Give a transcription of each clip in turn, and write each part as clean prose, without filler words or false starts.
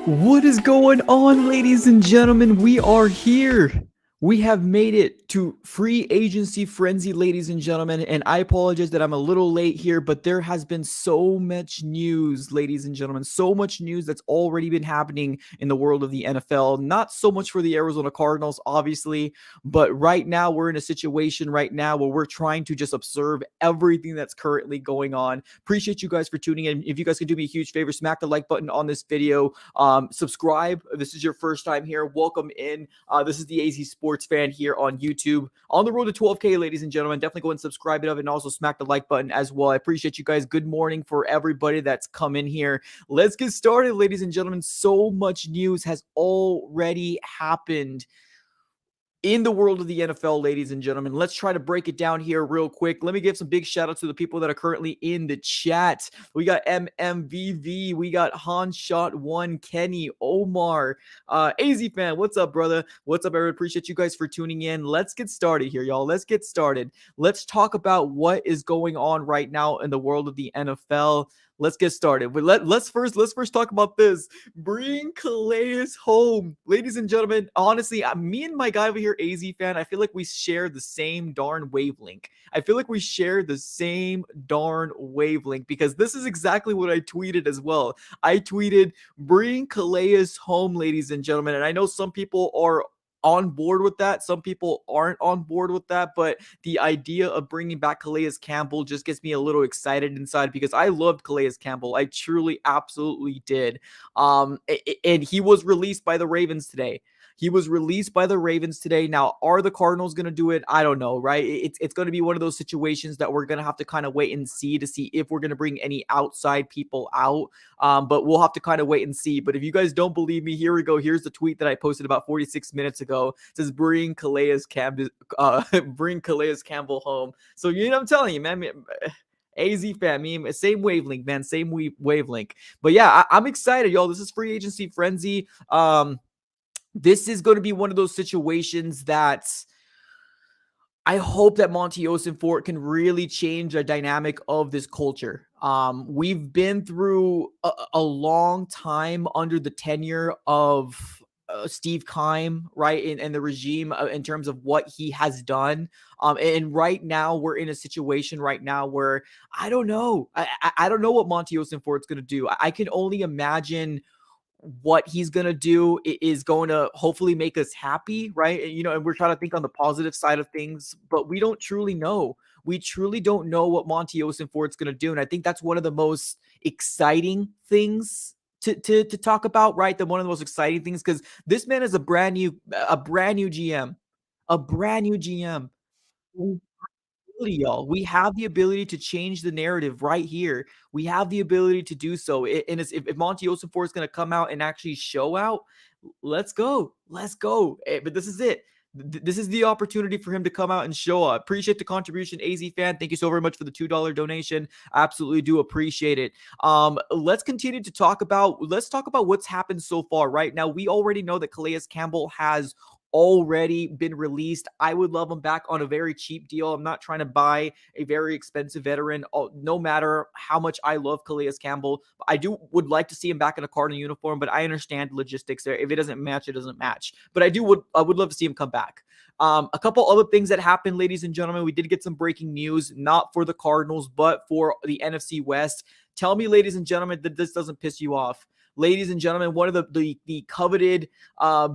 What is going on, ladies and gentlemen? We are here. We have made it to free agency frenzy, ladies and gentlemen. And I apologize that I'm a little late here, but there has been so much news, ladies and gentlemen. So much news that's already been happening in the world of the NFL. Not so much for the Arizona Cardinals, obviously, but right now we're in a situation right now where we're trying to just observe everything that's currently going on. Appreciate you guys for tuning in. If you guys can do me a huge favor, smack the like button on this video. Subscribe. If this is your first time here, welcome in. This is the AZ Sports Fan here on YouTube. On the road to 12K, ladies and gentlemen. Definitely go and subscribe it up and also smack the like button as well. I appreciate you guys. Good morning for everybody that's come in here. Let's get started, ladies and gentlemen. So much news has already happened in the world of the NFL, ladies and gentlemen. Let's try to break it down here real quick. Let me give some big shout outs to the people that are currently in the chat. We got MMVV, we got Juwan, Kenny, Omar, AZ fan. What's up, brother? What's up, everyone? Appreciate you guys for tuning in. Let's get started here, y'all. Let's get started. Let's talk about what is going on right now in the world of the NFL. Let's get started. But let's first talk about this. Bring Calais home, ladies and gentlemen. Honestly, me and my guy over here, AZ fan, I feel like we share the same darn wavelength. I feel like we share the same darn wavelength because this is exactly what I tweeted as well. I tweeted, "Bring Calais home, ladies and gentlemen." And I know some people are on board with that. Some people aren't on board with that, but the idea of bringing back Calais Campbell just gets me a little excited inside because I loved Calais Campbell. I truly, absolutely did. And he was released by the Ravens today. He was released by the Ravens today. Now, are the Cardinals going to do it? I don't know, right? It's going to be one of those situations that we're going to have to kind of wait and see to see if we're going to bring any outside people out. But we'll have to kind of wait and see. But if you guys don't believe me, here we go. Here's the tweet that I posted about 46 minutes ago. It says, bring Calais Campbell home. So, you know, I'm telling you, man. AZ fan, same wavelength, man. Same wavelength. But yeah, I'm excited, y'all. This is free agency frenzy. This is going to be one of those situations that I hope that Monty Ossenfort can really change the dynamic of this culture. We've been through a long time under the tenure of Steve Keim, right, and the regime in terms of what he has done. And right now, we're in a situation right now where I don't know. I don't know what Monty Ossenfort's going to do. I can only imagine what he's going to do is going to hopefully make us happy, right? You know, and we're trying to think on the positive side of things, but we don't truly know. We truly don't know what Monty Ossenfort's going to do. And I think that's one of the most exciting things to talk about, right? One of the most exciting things, because this man is a brand new GM, a brand new GM. Y'all. We have the ability to change the narrative right here. We have the ability to do so. And if Monty Ossenfort is going to come out and actually show out, let's go. Let's go. But this is it. This is the opportunity for him to come out and show up. Appreciate the contribution, AZ fan. Thank you so very much for the $2 donation. Absolutely do appreciate it. Let's continue to talk about what's happened so far. Right now, we already know that Calais Campbell has already been released. I would love him back on a very cheap deal. I'm not trying to buy a very expensive veteran, no matter how much I love Calais Campbell. I would like to see him back in a Cardinal uniform, but I understand logistics there. If it doesn't match, it doesn't match. But I would love to see him come back. A couple other things that happened, ladies and gentlemen. We did get some breaking news, not for the Cardinals, but for the NFC West. Tell me, ladies and gentlemen, that this doesn't piss you off. Ladies and gentlemen, one of the coveted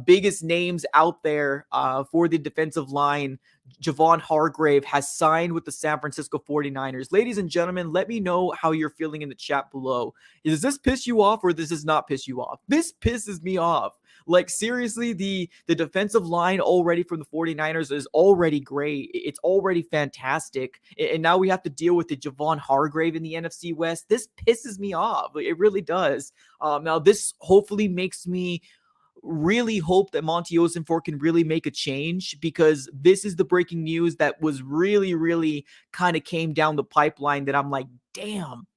biggest names out there for the defensive line, Javon Hargrave, has signed with the San Francisco 49ers. Ladies and gentlemen, let me know how you're feeling in the chat below. Does this piss you off or does this not piss you off? This pisses me off. Like, seriously, the defensive line already from the 49ers is already great. It's already fantastic. And now we have to deal with the Javon Hargrave in the NFC West. This pisses me off. It really does. Now, this hopefully makes me really hope that Monty Ossenfort can really make a change, because this is the breaking news that was really, really kind of came down the pipeline that I'm like, damn,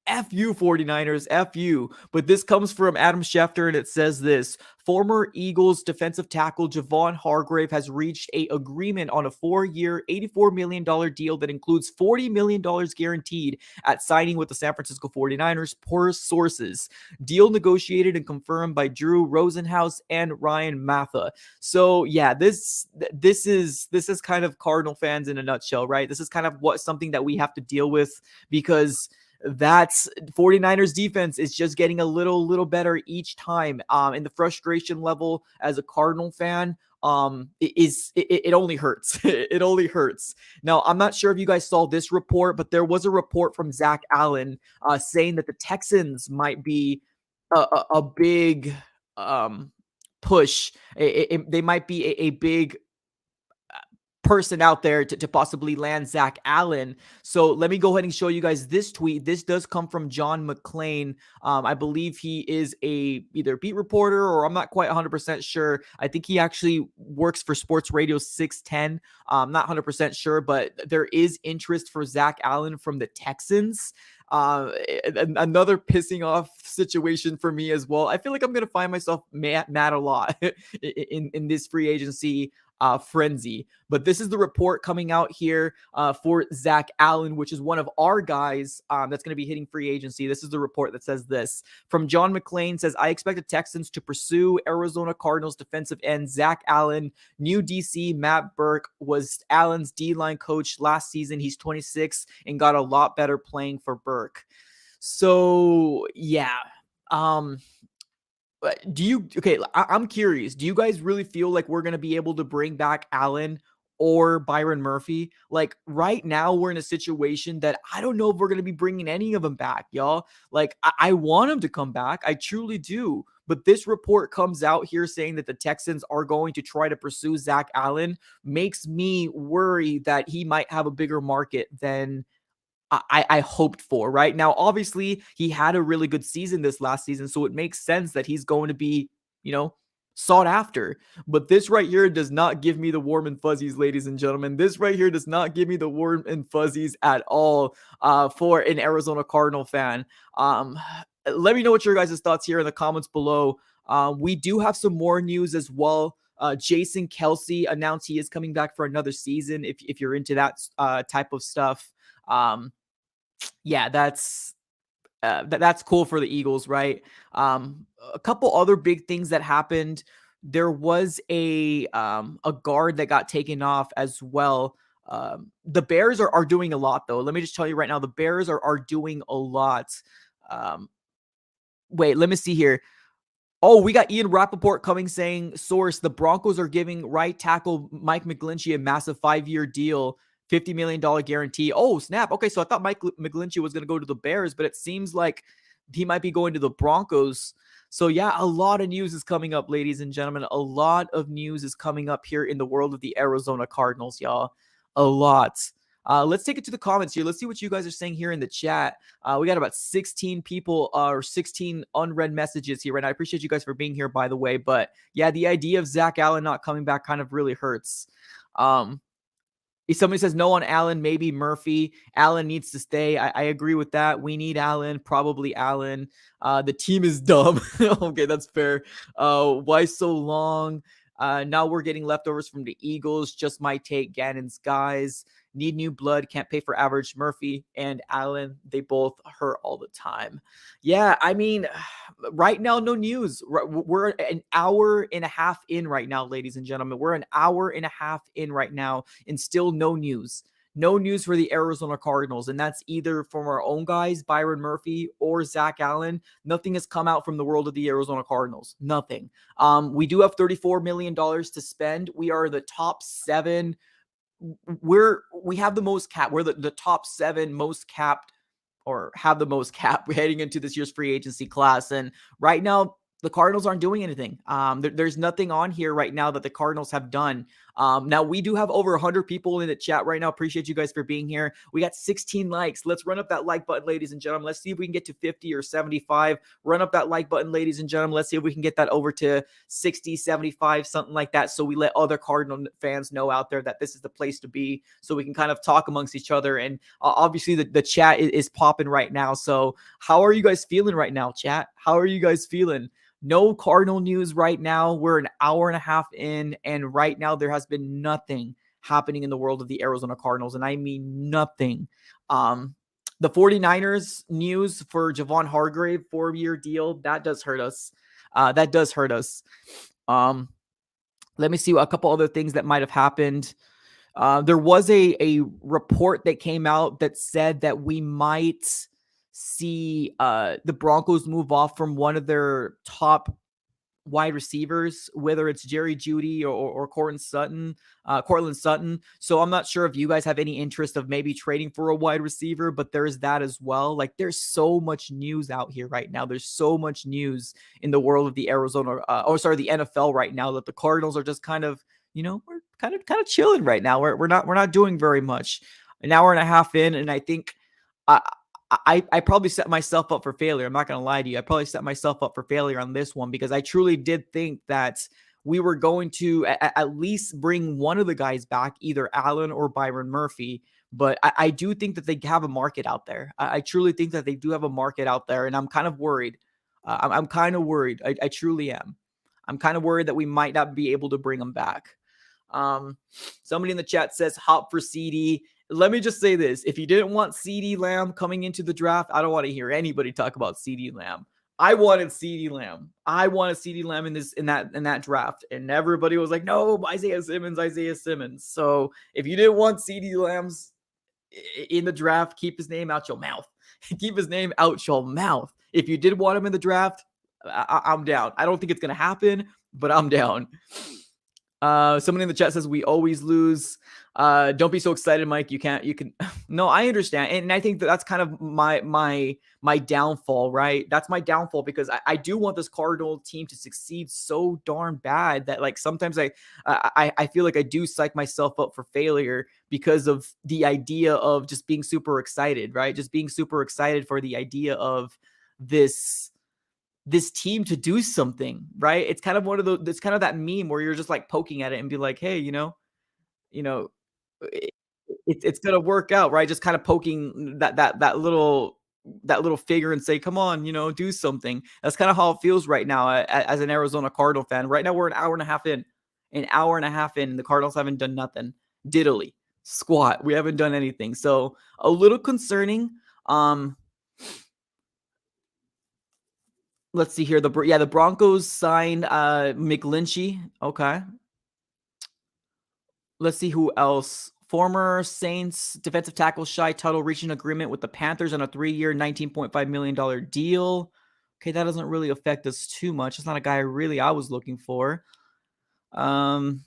F you 49ers, F you. But this comes from Adam Schefter, and it says this: former Eagles defensive tackle Juwan Hargrave has reached a agreement on a 4-year, $84 million deal that includes $40 million guaranteed at signing with the San Francisco 49ers, per sources. Deal negotiated and confirmed by Drew Rosenhaus and Ryan Matha. So yeah, this is kind of Cardinal fans in a nutshell, right? This is kind of something that we have to deal with, because that's 49ers defense is just getting a little better each time. And the frustration level as a Cardinal fan, it only hurts. It only hurts. Now, I'm not sure if you guys saw this report, but there was a report from Zach Allen saying that the Texans might be a big push. They might be a big person out there to possibly land Zach Allen. So let me go ahead and show you guys this tweet. This does come from John McClain. I believe he is a either beat reporter, or I'm not quite 100% sure. I think he actually works for Sports Radio 610. I'm not 100% sure, but there is interest for Zach Allen from the Texans. Another pissing off situation for me as well. I feel like I'm going to find myself mad a lot in this free agency frenzy. But this is the report coming out here for Zach Allen, which is one of our guys that's going to be hitting free agency. This is the report that says this. From John McClain, says, I expect the Texans to pursue Arizona Cardinals defensive end Zach Allen. New DC Matt Burke was Allen's D-line coach last season. He's 26 and got a lot better playing for Burke. So yeah. I'm curious. Do you guys really feel like we're going to be able to bring back Allen or Byron Murphy? Like right now, we're in a situation that I don't know if we're going to be bringing any of them back, y'all. Like I want them to come back. I truly do. But this report comes out here saying that the Texans are going to try to pursue Zach Allen, makes me worry that he might have a bigger market than I hoped for. Right now, obviously, he had a really good season this last season, so it makes sense that he's going to be, sought after. But this right here does not give me the warm and fuzzies, ladies and gentlemen. This right here does not give me the warm and fuzzies at all for an Arizona Cardinal fan. Let me know what your guys' thoughts here in the comments below. We do have some more news as well. Jason Kelsey announced he is coming back for another season. If you're into that type of stuff. Yeah, that's cool for the Eagles, right? A couple other big things that happened. There was a guard that got taken off as well. The Bears are doing a lot, though. Let me just tell you right now, the Bears are doing a lot. Wait, let me see here. Oh, we got Ian Rappaport coming saying, source, the Broncos are giving right tackle Mike McGlinchey a massive 5-year deal. $50 million guarantee. Oh, snap. Okay, so I thought Mike McGlinchey was going to go to the Bears, but it seems like he might be going to the Broncos. So yeah, a lot of news is coming up, ladies and gentlemen. A lot of news is coming up here in the world of the Arizona Cardinals, y'all. A lot. Let's take it to the comments here. Let's see what you guys are saying here in the chat. We got about 16 people or 16 unread messages here, and I appreciate you guys for being here, by the way. But yeah, the idea of Zach Allen not coming back kind of really hurts. Somebody says no on Allen, maybe Murphy. Allen needs to stay. I agree with that. We need Allen, probably Allen. The team is dumb. Okay, that's fair. Why so long? Now we're getting leftovers from the Eagles. Just might take Gannon's guys. Need new blood. Can't pay for average. Murphy and Allen, they both hurt all the time. Yeah, I mean, right now, no news. We're an hour and a half in right now, ladies and gentlemen. We're an hour and a half in right now, and still no news. No news for the Arizona Cardinals, and that's either from our own guys, Byron Murphy or Zach Allen. Nothing has come out from the world of the Arizona Cardinals. Nothing. We do have $34 million to spend. We are the top 7. We have the most cap. We're the top 7 most capped, or have the most cap heading into this year's free agency class. And right now, the Cardinals aren't doing anything. There's nothing on here right now that the Cardinals have done Now we do have over 100 people in the chat right now. Appreciate you guys for being here. We got 16 likes. Let's run up that like button, ladies and gentlemen. Let's see if we can get to 50 or 75. Run up that like button, ladies and gentlemen. Let's see if we can get that over to 60, 75, something like that. So we let other Cardinal fans know out there that this is the place to be, so we can kind of talk amongst each other. And obviously the chat is popping right now. So how are you guys feeling right now, chat? How are you guys feeling? No Cardinal news right now. We're an hour and a half in, and right now there has been nothing happening in the world of the Arizona Cardinals, and I mean nothing. The 49ers news for Juwan Hargrave, 4-year deal, that does hurt us. That does hurt us. Let me see a couple other things that might have happened. There was a report that came out that said that we might see the Broncos move off from one of their top wide receivers, whether it's Jerry Jeudy or Cortland Sutton. So I'm not sure if you guys have any interest of maybe trading for a wide receiver, but there's that as well. Like, there's so much news out here right now. There's so much news in the world of the the NFL right now, that the Cardinals are just kind of, we're kind of chilling right now. We're not doing very much. An hour and a half in, and I think I probably set myself up for failure. I'm not going to lie to you. I probably set myself up for failure on this one, because I truly did think that we were going to at least bring one of the guys back, either Allen or Byron Murphy. But I do think that they have a market out there. I truly think that they do have a market out there, and I'm kind of worried. I'm kind of worried. I truly am. I'm kind of worried that we might not be able to bring them back. Somebody in the chat says hop for CD. Let me just say this. If you didn't want CD Lamb coming into the draft, I don't want to hear anybody talk about CD Lamb. I wanted CD Lamb. I wanted CD Lamb in that draft. And everybody was like, no, Isaiah Simmons. So if you didn't want CD Lamb's in the draft, keep his name out your mouth. Keep his name out your mouth. If you did want him in the draft, I'm down. I don't think it's going to happen, but I'm down. Somebody in the chat says we always lose. Don't be so excited, Mike. You can. No, I understand. And I think that's kind of my downfall, right? That's my downfall, because I do want this Cardinal team to succeed so darn bad that, like, sometimes I feel like I do psych myself up for failure because of the idea of just being super excited, right? Just being super excited for the idea of this team to do something, right? It's kind of it's kind of that meme where you're just like poking at it and be like, hey, it's gonna work out, right? Just kind of poking that little figure and say, come on, do something. That's kind of how it feels right now as an Arizona Cardinal fan. Right now, we're an hour and a half in, and the Cardinals haven't done nothing. Diddly squat. We haven't done anything. So a little concerning. Let's see here. The Broncos signed McGlinchey. Okay. Let's see who else. Former Saints defensive tackle Shai Tuttle reached an agreement with the Panthers on a 3-year, $19.5 million deal. Okay, that doesn't really affect us too much. It's not a guy I was looking for. Cameron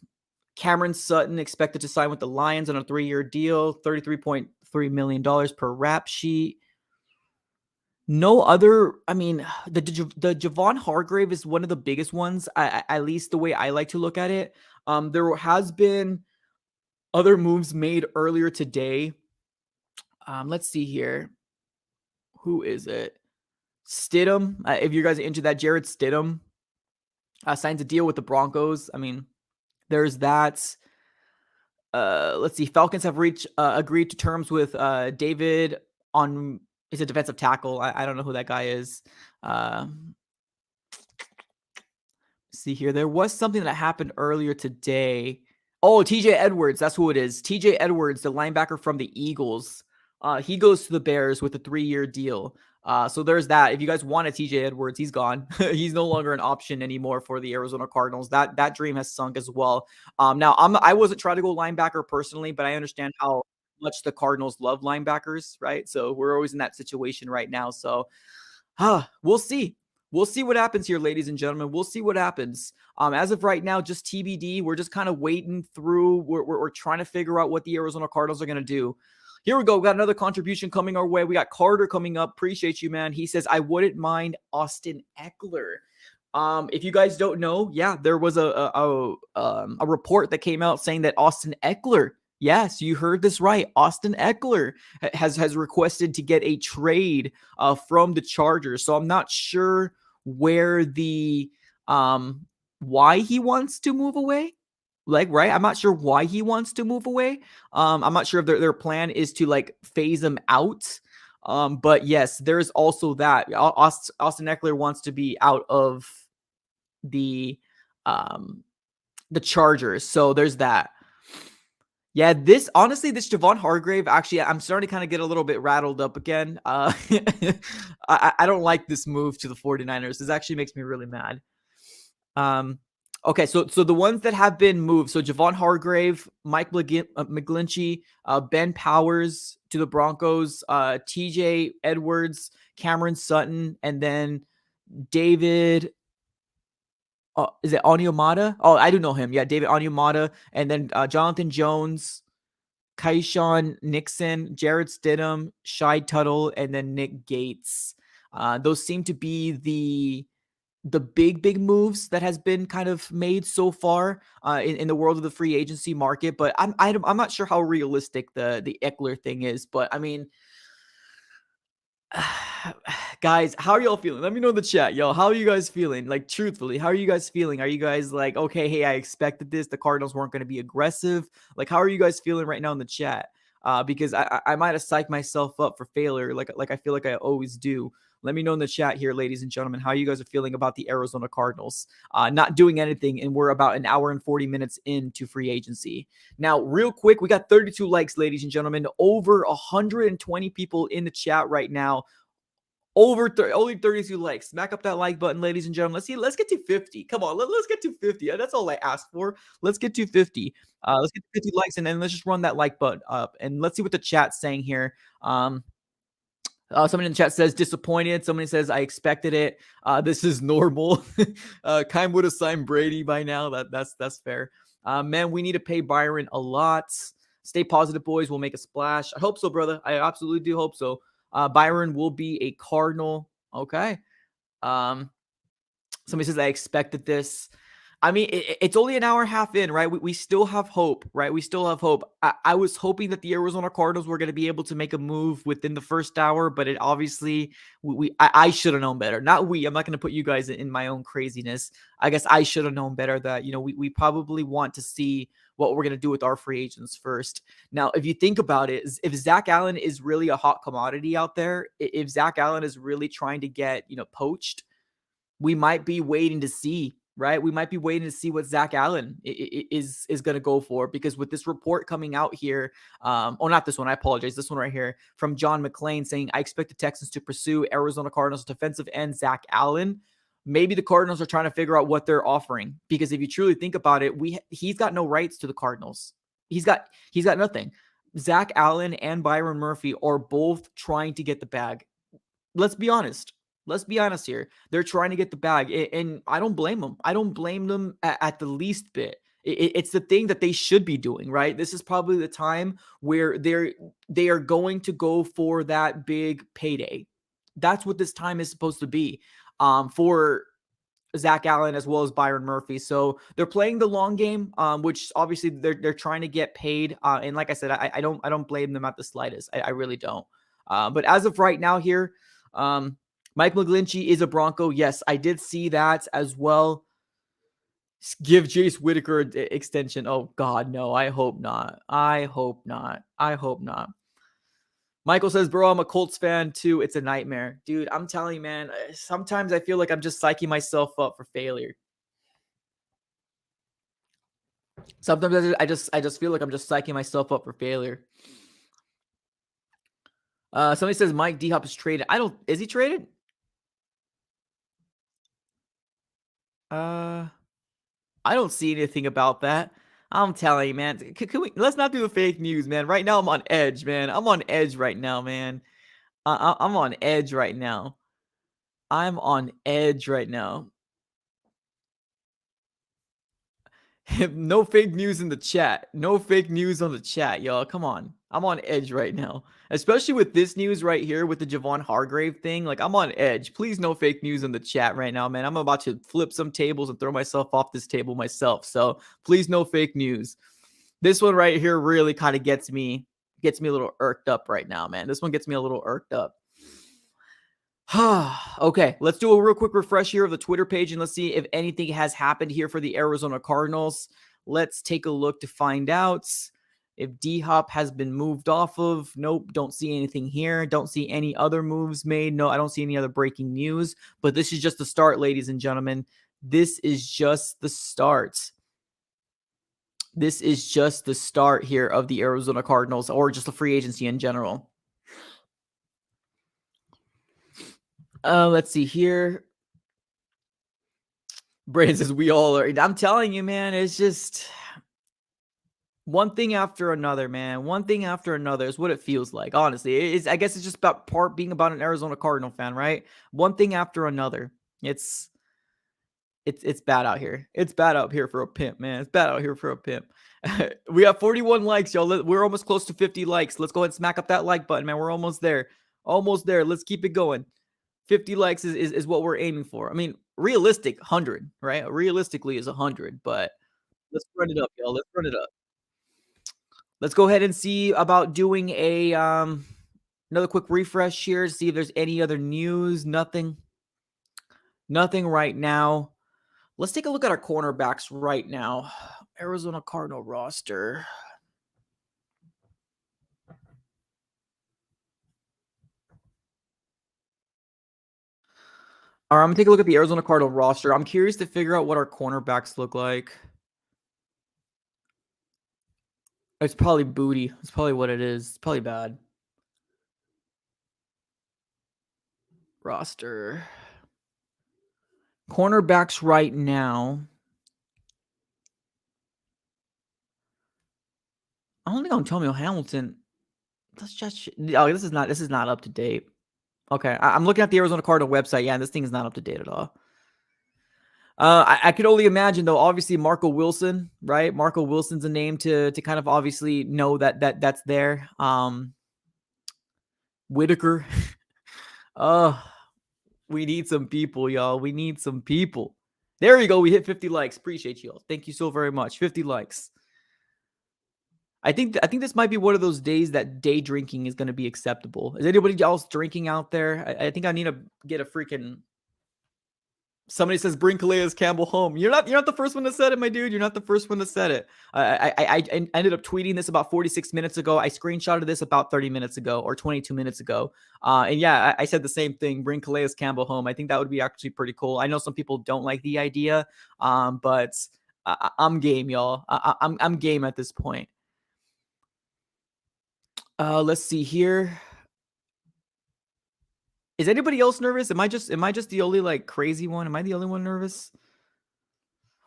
Sutton expected to sign with the Lions on a 3-year deal, $33.3 million per rap sheet. No other, I mean, the Juwan Hargrave is one of the biggest ones, at least the way I like to look at it. There has been other moves made earlier today. Let's see here. Who is it? Stidham. If you guys are into that, Jared Stidham signs a deal with the Broncos. I mean, there's that. Let's see. Falcons have agreed to terms with David on. He's a defensive tackle. I don't know who that guy is. See here. There was something that happened earlier today. Oh, TJ Edwards. That's who it is. TJ Edwards, the linebacker from the Eagles. He goes to the Bears with a 3-year deal. So there's that. If you guys wanted TJ Edwards, he's gone. He's no longer an option anymore for the Arizona Cardinals. That dream has sunk as well. Now I wasn't trying to go linebacker personally, but I understand how much the Cardinals love linebackers, right? So we're always in that situation right now. So we'll see. We'll see what happens here, ladies and gentlemen. We'll see what happens. As of right now, just TBD. We're just kind of waiting through. We're trying to figure out what the Arizona Cardinals are going to do. Here we go. We got another contribution coming our way. We got Carter coming up. Appreciate you, man. He says, I wouldn't mind Austin Eckler. If you guys don't know, yeah, there was a report that came out saying that Austin Eckler, yes, you heard this right, Austin Eckler has requested to get a trade from the Chargers. So I'm not sure where the why he wants to move away. Like, right? I'm not sure why he wants to move away. I'm not sure if their plan is to like phase him out. But yes, there's also that. Austin Eckler wants to be out of the um the Chargers. So there's that. Yeah, this honestly, this Javon Hargrave, actually, I'm starting to kind of get a little bit rattled up again. I don't like this move to the 49ers. This actually makes me really mad. Okay, so the ones that have been moved, so Javon Hargrave, Mike McGlinchey, Ben Powers to the Broncos, TJ Edwards, Cameron Sutton, and then David is it Onyemata? Oh, I do know him. Yeah, David Onyemata, and then Jonathan Jones, Kaishawn Nixon, Jared Stidham, Shai Tuttle, and then Nick Gates. Those seem to be the big moves that has been kind of made so far in the world of the free agency market. But I'm not sure how realistic the Eckler thing is. But I mean, guys, how are y'all feeling? Let me know in the chat, yo. How are you guys feeling? Like, truthfully, how are you guys feeling? Are you guys like, okay, hey, I expected this. The Cardinals weren't going to be aggressive. Like, how are you guys feeling right now in the chat? Because I might have psyched myself up for failure, like I feel like I always do. Let me know in the chat here, ladies and gentlemen, how you guys are feeling about the Arizona Cardinals not doing anything, and we're about an hour and 40 minutes into free agency. Now, real quick, we got 32 likes, ladies and gentlemen, over 120 people in the chat right now. Only 32 likes. Smack up that like button, ladies and gentlemen. Let's get to 50. Come on, let's get to 50. That's all I asked for. Let's get to 50. Let's get to 50 likes, and then let's just run that like button up, and let's see what the chat's saying here. Somebody in the chat says disappointed. Somebody says I expected it. This is normal. Kime would have signed Brady by now. That's fair. Man, we need to pay Byron a lot. Stay positive, boys. We'll make a splash. I hope so, brother. I absolutely do hope so. Byron will be a Cardinal. Okay. Um, Somebody says I expected this. I mean, it's only an hour and a half in, right? We still have hope, right? We still have hope. I was hoping that the Arizona Cardinals were going to be able to make a move within the first hour, but it obviously I should have known better. Not we. I'm not going to put you guys in my own craziness. I guess I should have known better that we probably want to see what we're going to do with our free agents first. Now, if you think about it, if Zach Allen is really a hot commodity out there, if Zach Allen is really trying to get poached, we might be waiting to see, right? We might be waiting to see what Zach Allen is going to go for, because with this report coming out here, not this one, I apologize, this one right here from John McClain saying, I expect the Texans to pursue Arizona Cardinals defensive end Zach Allen. Maybe the Cardinals are trying to figure out what they're offering, because if you truly think about it, he's got no rights to the Cardinals. He's got nothing. Zach Allen and Byron Murphy are both trying to get the bag. Let's be honest. Let's be honest here. They're trying to get the bag, and I don't blame them. I don't blame them at the least bit. It's the thing that they should be doing, right? This is probably the time where they are going to go for that big payday. That's what this time is supposed to be for Zach Allen as well as Byron Murphy. So they're playing the long game, which obviously they're trying to get paid. And like I said, I don't blame them at the slightest. I really don't. But as of right now here, Mike McGlinchey is a Bronco. Yes, I did see that as well. Give Jace Whitaker an extension. Oh, God, no. I hope not. I hope not. I hope not. Michael says, bro, I'm a Colts fan too. It's a nightmare. Dude, I'm telling you, man, sometimes I feel like I'm just psyching myself up for failure. Sometimes I just feel like I'm just psyching myself up for failure. Somebody says Mike D Hop is traded. Is he traded? I don't see anything about that. I'm telling you, man. Let's not do the fake news, man. Right now, I'm on edge, man. I'm on edge right now, man. I'm on edge right now. I'm on edge right now. No fake news in the chat. No fake news on the chat, y'all. Come on. I'm on edge right now, especially with this news right here with the Javon Hargrave thing. Like, I'm on edge. Please, no fake news in the chat right now, man. I'm about to flip some tables and throw myself off this table myself. So please, no fake news. This one right here really kind of gets me a little irked up right now, man. This one gets me a little irked up. Okay, let's do a real quick refresh here of the Twitter page and let's see if anything has happened here for the Arizona Cardinals. Let's take a look to find out if D-Hop has been moved off of. Nope, don't see anything here. Don't see any other moves made. No, I don't see any other breaking news, but this is just the start, ladies and gentlemen. This is just the start. This is just the start here of the Arizona Cardinals or just the free agency in general. Let's see here. Brandon says we all are. I'm telling you, man, it's just one thing after another, man. One thing after another is what it feels like. Honestly, I guess it's just about being about an Arizona Cardinal fan, right? One thing after another. It's bad out here. It's bad out here for a pimp, man. It's bad out here for a pimp. We have 41 likes, y'all. We're almost close to 50 likes. Let's go ahead and smack up that like button, man. We're almost there. Almost there. Let's keep it going. 50 likes is what we're aiming for. I mean, realistic 100, right? Realistically is 100, but let's run it up, y'all. Let's run it up. Let's go ahead and see about doing a another quick refresh here to see if there's any other news. Nothing right now. Let's take a look at our cornerbacks right now. Arizona Cardinal roster. All right, I'm going to take a look at the Arizona Cardinal roster. I'm curious to figure out what our cornerbacks look like. It's probably booty. It's probably what it is. It's probably bad. Roster. Cornerbacks right now. I don't think Antonio Hamilton. Let's just. Oh, this is not up to date. Okay, I'm looking at the Arizona Cardinal website. Yeah, this thing is not up to date at all. I could only imagine though. Obviously, Marco Wilson, right? Marco Wilson's a name to kind of obviously know that's there. Whitaker. We need some people, y'all. We need some people. There you go. We hit 50 likes. Appreciate you all. Thank you so very much. 50 likes. I think this might be one of those days that day drinking is going to be acceptable. Is anybody else drinking out there? I think I need to get a freaking. Somebody says bring Calais Campbell home. You're not the first one that said it, my dude. You're not the first one that said it. I ended up tweeting this about 46 minutes ago. I screenshotted this about 30 minutes ago or 22 minutes ago. And yeah, I said the same thing. Bring Calais Campbell home. I think that would be actually pretty cool. I know some people don't like the idea, but I'm game, y'all. I'm game at this point. Let's see here. Is anybody else nervous? Am I just the only like crazy one? Am I the only one nervous?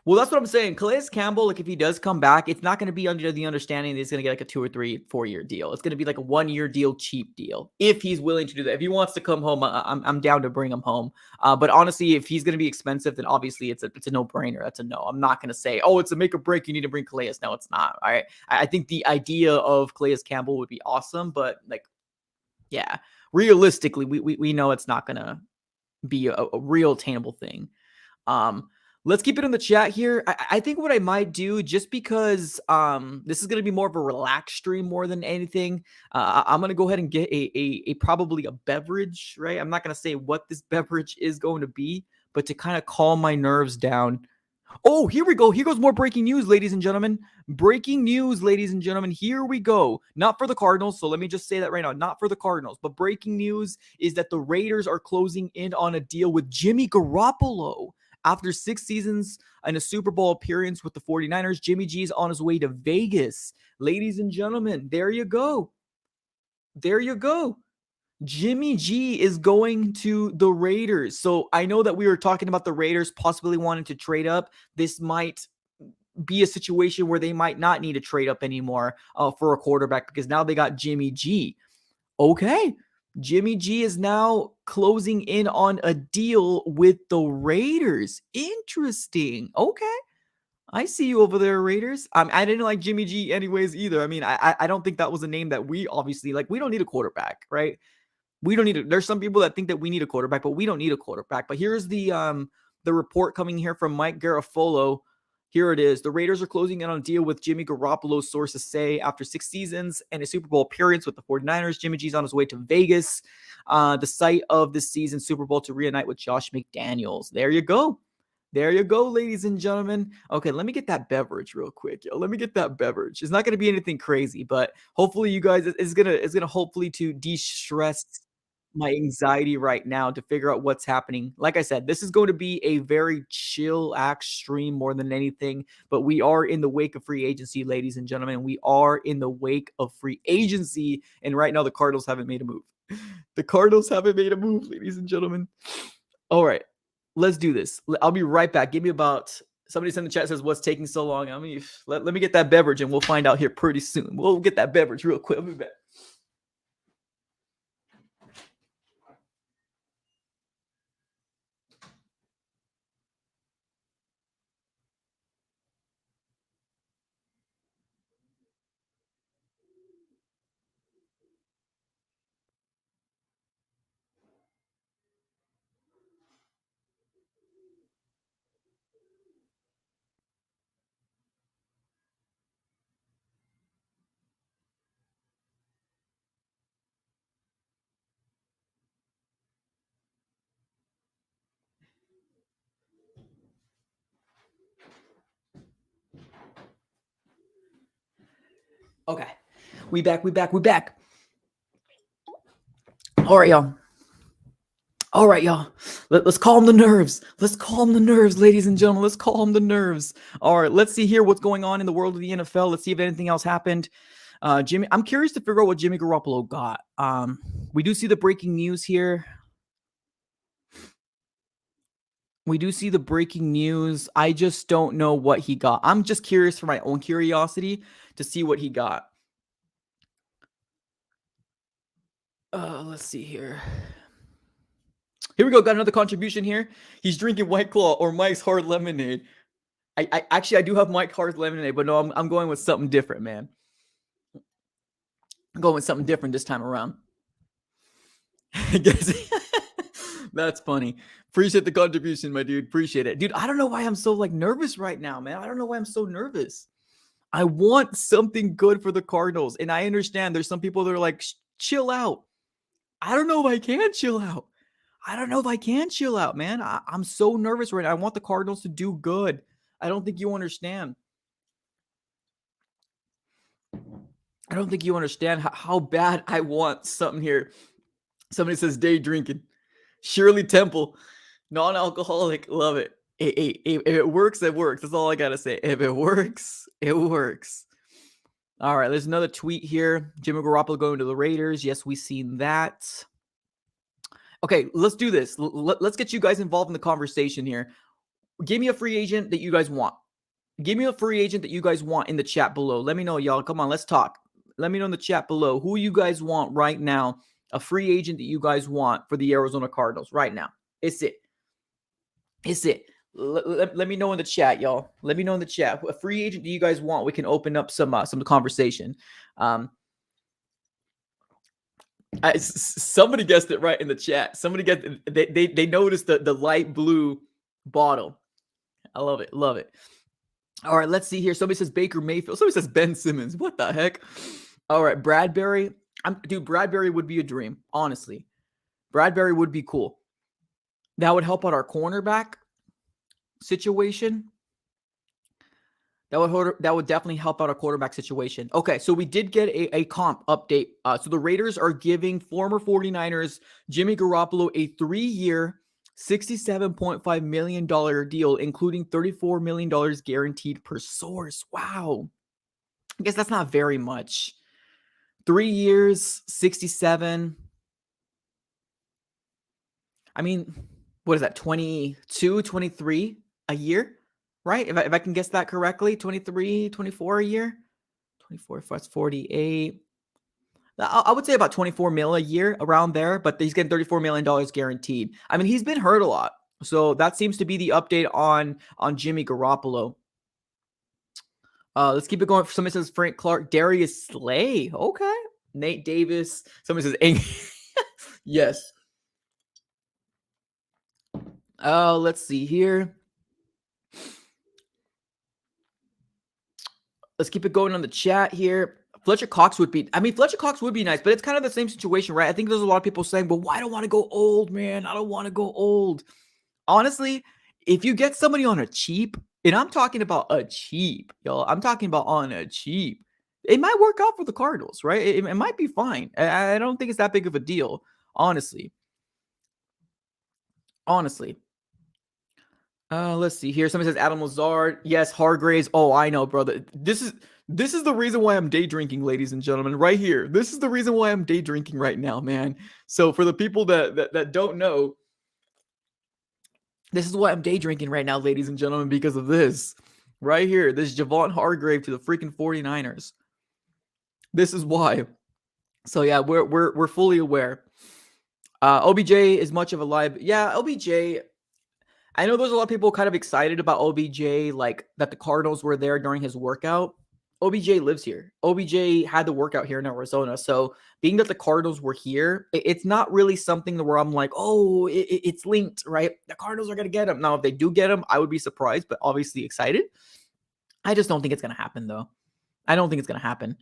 Well, that's what I'm saying. Calais Campbell, like if he does come back, it's not going to be under the understanding that he's going to get like a 2 or 3, 4 year deal. It's going to be like a 1 year deal, cheap deal. If he's willing to do that, if he wants to come home, I'm down to bring him home. But honestly, if he's going to be expensive, then obviously it's a no brainer. That's a no. I'm not going to say, oh, it's a make or break. You need to bring Calais. No, it's not. All right. I think the idea of Calais Campbell would be awesome, but like, yeah, realistically, we know it's not going to be a real attainable thing. Let's keep it in the chat here. I think what I might do, just because this is going to be more of a relaxed stream more than anything, I'm going to go ahead and get a probably a beverage, right? I'm not going to say what this beverage is going to be, but to kind of calm my nerves down. Oh, here we go. Here goes more breaking news, ladies and gentlemen. Breaking news, ladies and gentlemen. Here we go. Not for the Cardinals. So let me just say that right now. Not for the Cardinals. But breaking news is that the Raiders are closing in on a deal with Jimmy Garoppolo. After 6 seasons and a Super Bowl appearance with the 49ers, Jimmy G is on his way to Vegas. Ladies and gentlemen, there you go. There you go. Jimmy G is going to the Raiders. So I know that we were talking about the Raiders possibly wanting to trade up. This might be a situation where they might not need to trade up anymore for a quarterback because now they got Jimmy G. Okay. Jimmy G is now closing in on a deal with the Raiders. Interesting. Okay. I see you over there, Raiders. I didn't like Jimmy G anyways either. I mean, I don't think that was a name that we obviously like. We don't need a quarterback, right? We don't need it. There's some people that think that we need a quarterback, but we don't need a quarterback. But here's the report coming here from Mike Garafolo. Here it is. The Raiders are closing in on a deal with Jimmy Garoppolo, sources say. After 6 seasons and a Super Bowl appearance with the 49ers, Jimmy G's on his way to Vegas, the site of this season's Super Bowl, to reunite with Josh McDaniels. There you go. There you go, ladies and gentlemen. Okay, let me get that beverage real quick. Yo. Let me get that beverage. It's not going to be anything crazy, but hopefully you guys it's gonna hopefully to de-stress my anxiety right now to figure out what's happening. Like I said, this is going to be a very chill act stream more than anything, but we are in the wake of free agency, ladies and gentlemen. We are in the wake of free agency, and right now the Cardinals haven't made a move. The Cardinals haven't made a move, ladies and gentlemen. All right, let's do this. I'll be right back. Give me about somebody in the chat says, what's taking so long? I mean, let me get that beverage and we'll find out here pretty soon. We'll get that beverage real quick. I'll be back. Okay. We back. All right, y'all. All right, y'all. Let's calm the nerves. Let's calm the nerves, ladies and gentlemen. Let's calm the nerves. All right, let's see here what's going on in the world of the NFL. Let's see if anything else happened. Jimmy, I'm curious to figure out what Jimmy Garoppolo got. We do see the breaking news here. We do see the breaking news. I just don't know what he got. I'm just curious for my own curiosity to see what he got. Let's see here. Here we go. Got another contribution here. He's drinking White Claw or Mike's Hard Lemonade. I actually I do have Mike's Hard Lemonade, but no, I'm going with something different, man. I'm going with something different this time around. That's funny. Appreciate the contribution, my dude. Appreciate it. Dude, I don't know why I'm so like nervous right now, man. I don't know why I'm so nervous. I want something good for the Cardinals. And I understand there's some people that are like, chill out. I don't know if I can chill out. I don't know if I can chill out, man. I'm so nervous right now. I want the Cardinals to do good. I don't think you understand. I don't think you understand how bad I want something here. Somebody says day drinking. Shirley Temple, non-alcoholic. Love it. Hey, if it works, it works. That's all I got to say. If it works, it works. All right, there's another tweet here. Jimmy Garoppolo going to the Raiders. Yes, we've seen that. Okay, let's do this. Let's get you guys involved in the conversation here. Give me a free agent that you guys want. Give me a free agent that you guys want in the chat below. Let me know, y'all. Come on, let's talk. Let me know in the chat below who you guys want right now. A free agent that you guys want for the Arizona Cardinals right now. It's it. Let me know in the chat, y'all. Let me know in the chat. A free agent that you guys want. We can open up some conversation. Somebody guessed it right in the chat. Somebody they noticed the light blue bottle. I love it. Love it. All right, let's see here. Somebody says Baker Mayfield. Somebody says Ben Simmons. What the heck? All right, Bradbury. Dude, Bradbury would be a dream, honestly. Bradbury would be cool. That would help out our cornerback situation. That would definitely help out our quarterback situation. Okay, so we did get a comp update. So the Raiders are giving former 49ers Jimmy Garoppolo a 3-year, $67.5 million deal, including $34 million guaranteed per source. Wow. I guess that's not very much. 3 years, 67. I mean, what is that? 22, 23 a year, right? If I can guess that correctly, 23, 24 a year. 24, that's 48. I would say about 24 mil a year, around there, but he's getting $34 million guaranteed. I mean, he's been hurt a lot. So that seems to be the update on Jimmy Garoppolo. Let's keep it going. Somebody says Frank Clark, Darius Slay. Okay. Nate Davis. Somebody says yes. Let's see here. Let's keep it going on the chat here. Fletcher Cox would be nice, but it's kind of the same situation, right? I think there's a lot of people saying, well, why I don't want to go old, man? I don't want to go old. Honestly, if you get somebody on a cheap, and I'm talking about a cheap, y'all, I'm talking about on a cheap, it might work out for the Cardinals, right? It might be fine. I don't think it's that big of a deal, honestly. Honestly. Let's see here. Somebody says Adam Lazard. Yes, Hargraves. Oh, I know, brother. This is the reason why I'm day drinking, ladies and gentlemen, right here. This is the reason why I'm day drinking right now, man. So for the people that don't know, this is why I'm day drinking right now, ladies and gentlemen, because of this. Right here. This Javon Hargrave to the freaking 49ers. This is why. So yeah, we're fully aware. OBJ is much of a live. Yeah, OBJ. I know there's a lot of people kind of excited about OBJ, like that the Cardinals were there during his workout. OBJ lives here. OBJ had the workout here in Arizona. So being that the Cardinals were here, it's not really something where I'm like, oh, it's linked, right? The Cardinals are going to get him. Now, if they do get him, I would be surprised, but obviously excited. I just don't think it's going to happen, though. I don't think it's going to happen.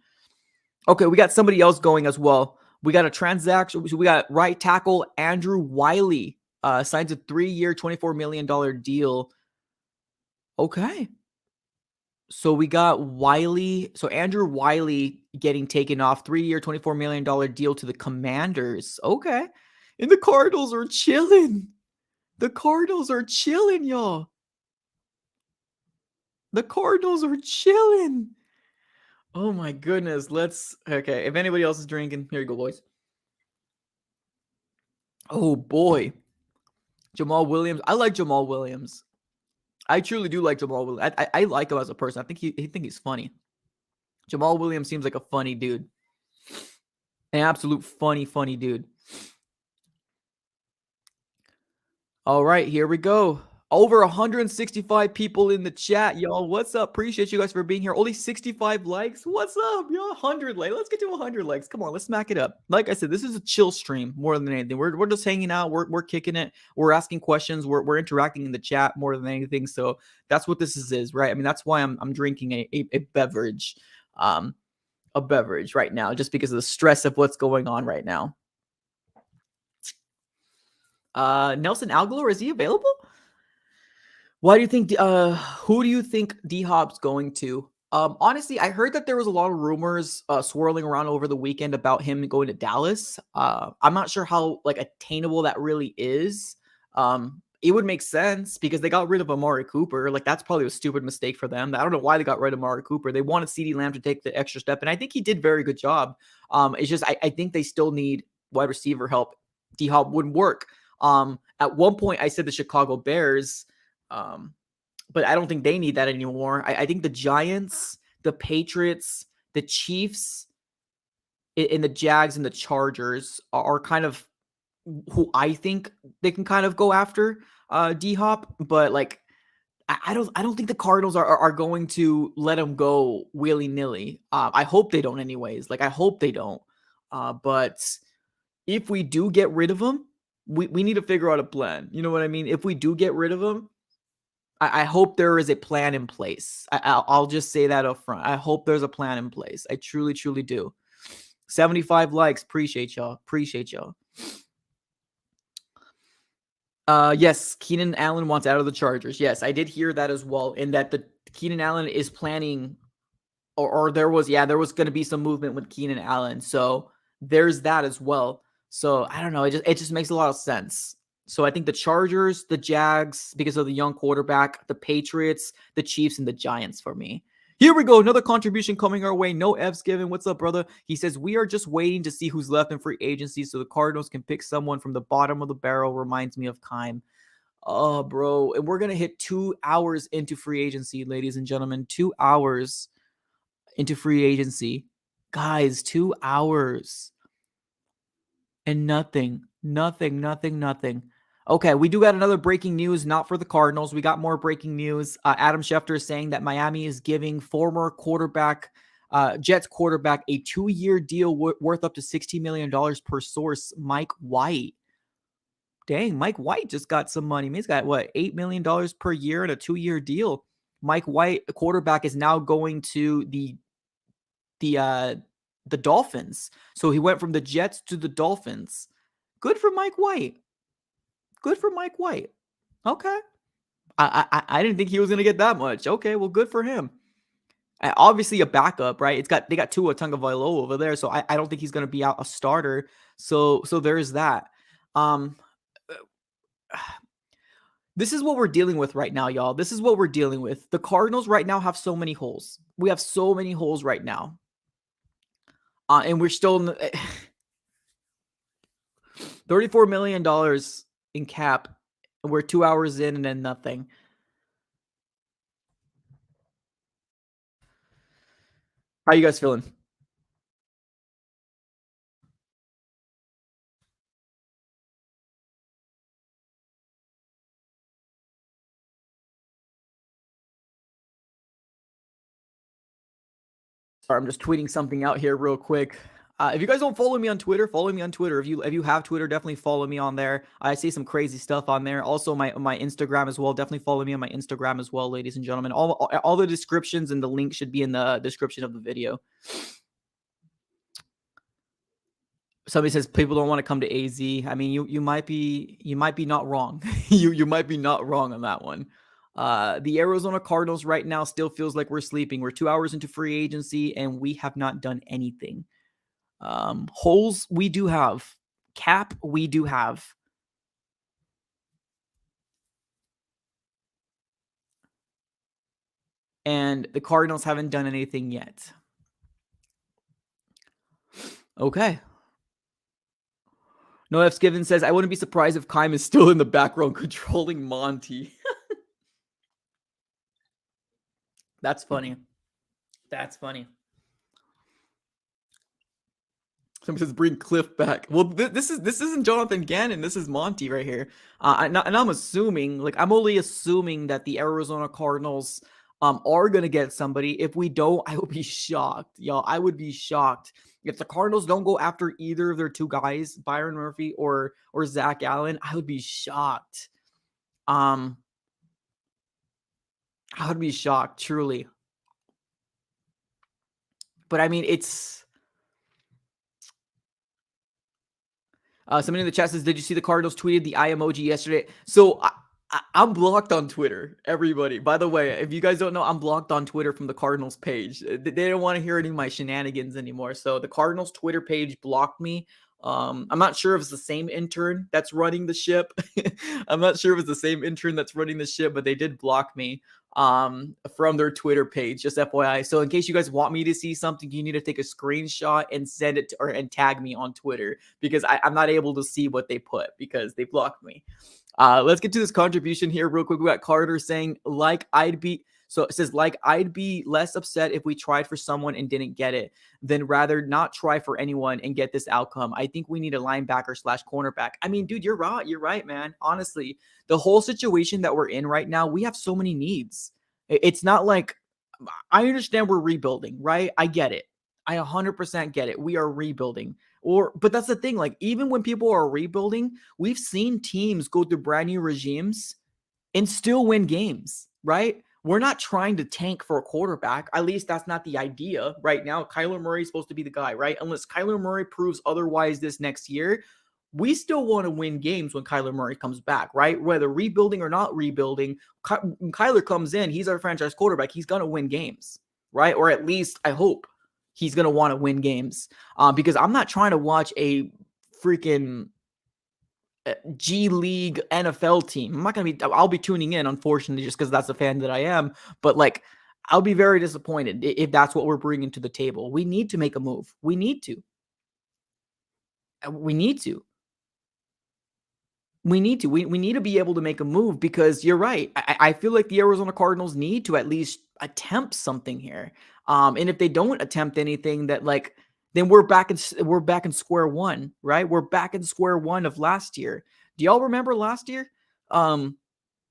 Okay, we got somebody else going as well. We got a transaction. We got right tackle Andrew Wiley. Signs a 3-year, $24 million deal. Okay. So we got Wiley. So Andrew Wiley getting taken off. 3-year, $24 million deal to the Commanders. Okay. And the Cardinals are chilling. The Cardinals are chilling, y'all. The Cardinals are chilling. Oh my goodness. Okay. If anybody else is drinking, here you go, boys. Oh boy. Jamal Williams. I like Jamal Williams. I truly do like Jamal Williams. I like him as a person. I think he's funny. Jamal Williams seems like a funny dude. An absolute funny dude. All right, here we go. Over 165 people in the chat, y'all. What's up? Appreciate you guys for being here. Only 65 likes. What's up, y'all? 100 likes. Let's get to 100 likes. Come on, let's smack it up. Like I said, this is a chill stream more than anything. We're just hanging out. We're kicking it. We're asking questions. We're interacting in the chat more than anything. So that's what this is, right? I mean, that's why I'm drinking a beverage, a beverage right now, just because of the stress of what's going on right now. Nelson Aguilar, is he available? Why do you think? Who do you think D-Hop's going to? Honestly, I heard that there was a lot of rumors swirling around over the weekend about him going to Dallas. I'm not sure how attainable that really is. It would make sense because they got rid of Amari Cooper. That's probably a stupid mistake for them. I don't know why they got rid of Amari Cooper. They wanted CeeDee Lamb to take the extra step, and I think he did a very good job. It's just I think they still need wide receiver help. D-Hop wouldn't work. At one point, I said the Chicago Bears. But I don't think they need that anymore. I think the Giants, the Patriots, the Chiefs, and the Jags and the Chargers are kind of who I think they can kind of go after D-Hop. But I don't think the Cardinals are going to let him go willy-nilly. I hope they don't anyways. I hope they don't. But if we do get rid of him, we need to figure out a plan. You know what I mean? If we do get rid of him, I hope there is a plan in place. I'll just say that up front. I hope there's a plan in place. I truly, truly do. 75 likes. Appreciate y'all. Yes, Keenan Allen wants out of the Chargers. Yes, I did hear that as well. And that the Keenan Allen is planning, or there was going to be some movement with Keenan Allen. So there's that as well. So I don't know. It just makes a lot of sense. So I think the Chargers, the Jags, because of the young quarterback, the Patriots, the Chiefs, and the Giants for me. Here we go. Another contribution coming our way. No F's given. What's up, brother? He says, we are just waiting to see who's left in free agency so the Cardinals can pick someone from the bottom of the barrel. Reminds me of Kime. Oh, bro. And we're going to hit 2 hours into free agency, ladies and gentlemen. 2 hours into free agency. Guys, 2 hours. And nothing. Okay, we do got another breaking news, not for the Cardinals. We got more breaking news. Adam Schefter is saying that Miami is giving former Jets quarterback, a 2-year deal worth up to $60 million per source, Mike White. Dang, Mike White just got some money. He's got what, $8 million per year in a 2-year deal. Mike White, the quarterback, is now going to the uh the Dolphins. So he went from the Jets to the Dolphins. Good for Mike White. Good for Mike White. Okay. I didn't think he was gonna get that much. Okay, well, good for him. Obviously a backup, right? They got Tua Tagovailoa over there, so I don't think he's gonna be out a starter. So there's that. Um, this is what we're dealing with right now, y'all. This is what we're dealing with. The Cardinals right now have so many holes. We have so many holes right now, and we're still in the, $34 million in cap. And we're 2 hours in and then nothing. How you guys feeling? Sorry, I'm just tweeting something out here real quick. If you guys don't follow me on Twitter, follow me on Twitter. If you have Twitter, definitely follow me on there. I see some crazy stuff on there. Also, my Instagram as well. Definitely follow me on my Instagram as well, ladies and gentlemen. All the descriptions and the link should be in the description of the video. Somebody says people don't want to come to AZ. I mean, you might be not wrong. you might be not wrong on that one. The Arizona Cardinals right now still feels like we're sleeping. We're 2 hours into free agency and we have not done anything. Holes we do have. Cap we do have. And the Cardinals haven't done anything yet. Okay. No F. Skiven says, I wouldn't be surprised if Kime is still in the background controlling Monty. That's funny. That's funny. Somebody says bring Cliff back. Well, this isn't Jonathan Gannon. This is Monty right here. And I'm assuming, like, I'm only assuming that the Arizona Cardinals are gonna get somebody. If we don't, I would be shocked, y'all. I would be shocked if the Cardinals don't go after either of their two guys, Byron Murphy or Zach Allen. I would be shocked. I would be shocked, truly. But I mean, it's. Somebody in the chat says, "Did you see the Cardinals tweeted the eye emoji yesterday?" So I'm blocked on Twitter. Everybody, by the way, if you guys don't know, I'm blocked on Twitter from the Cardinals page. They don't want to hear any of my shenanigans anymore. So the Cardinals Twitter page blocked me. I'm not sure if it's the same intern that's running the ship. I'm not sure if it's the same intern that's running the ship, but they did block me from their Twitter page, just FYI. So in case you guys want me to see something, you need to take a screenshot and send it and tag me on Twitter, because I'm not able to see what they put because they blocked me. Let's get to this contribution here real quick. We got Carter saying, so it says, like, I'd be less upset if we tried for someone and didn't get it than rather not try for anyone and get this outcome. I think we need a linebacker/cornerback. I mean, dude, you're right. You're right, man. Honestly, the whole situation that we're in right now, we have so many needs. It's not like, I understand we're rebuilding, right? I get it. I 100% get it. We are rebuilding. But that's the thing. Like, even when people are rebuilding, we've seen teams go through brand new regimes and still win games, right? We're not trying to tank for a quarterback. At least that's not the idea right now. Kyler Murray is supposed to be the guy, right? Unless Kyler Murray proves otherwise this next year, we still want to win games when Kyler Murray comes back, right? Whether rebuilding or not rebuilding, when Kyler comes in, he's our franchise quarterback. He's going to win games, right? Or at least I hope he's going to want to win games, because I'm not trying to watch a freaking G League NFL team. I'll be tuning in, unfortunately, just because that's the fan that I am. But like, I'll be very disappointed if that's what we're bringing to the table. We need to make a move. We need to. We need to. We need to. We need to be able to make a move, because you're right. I feel like the Arizona Cardinals need to at least attempt something here. And if they don't attempt anything, then we're back in square one, right? We're back in square one of last year. Do y'all remember last year?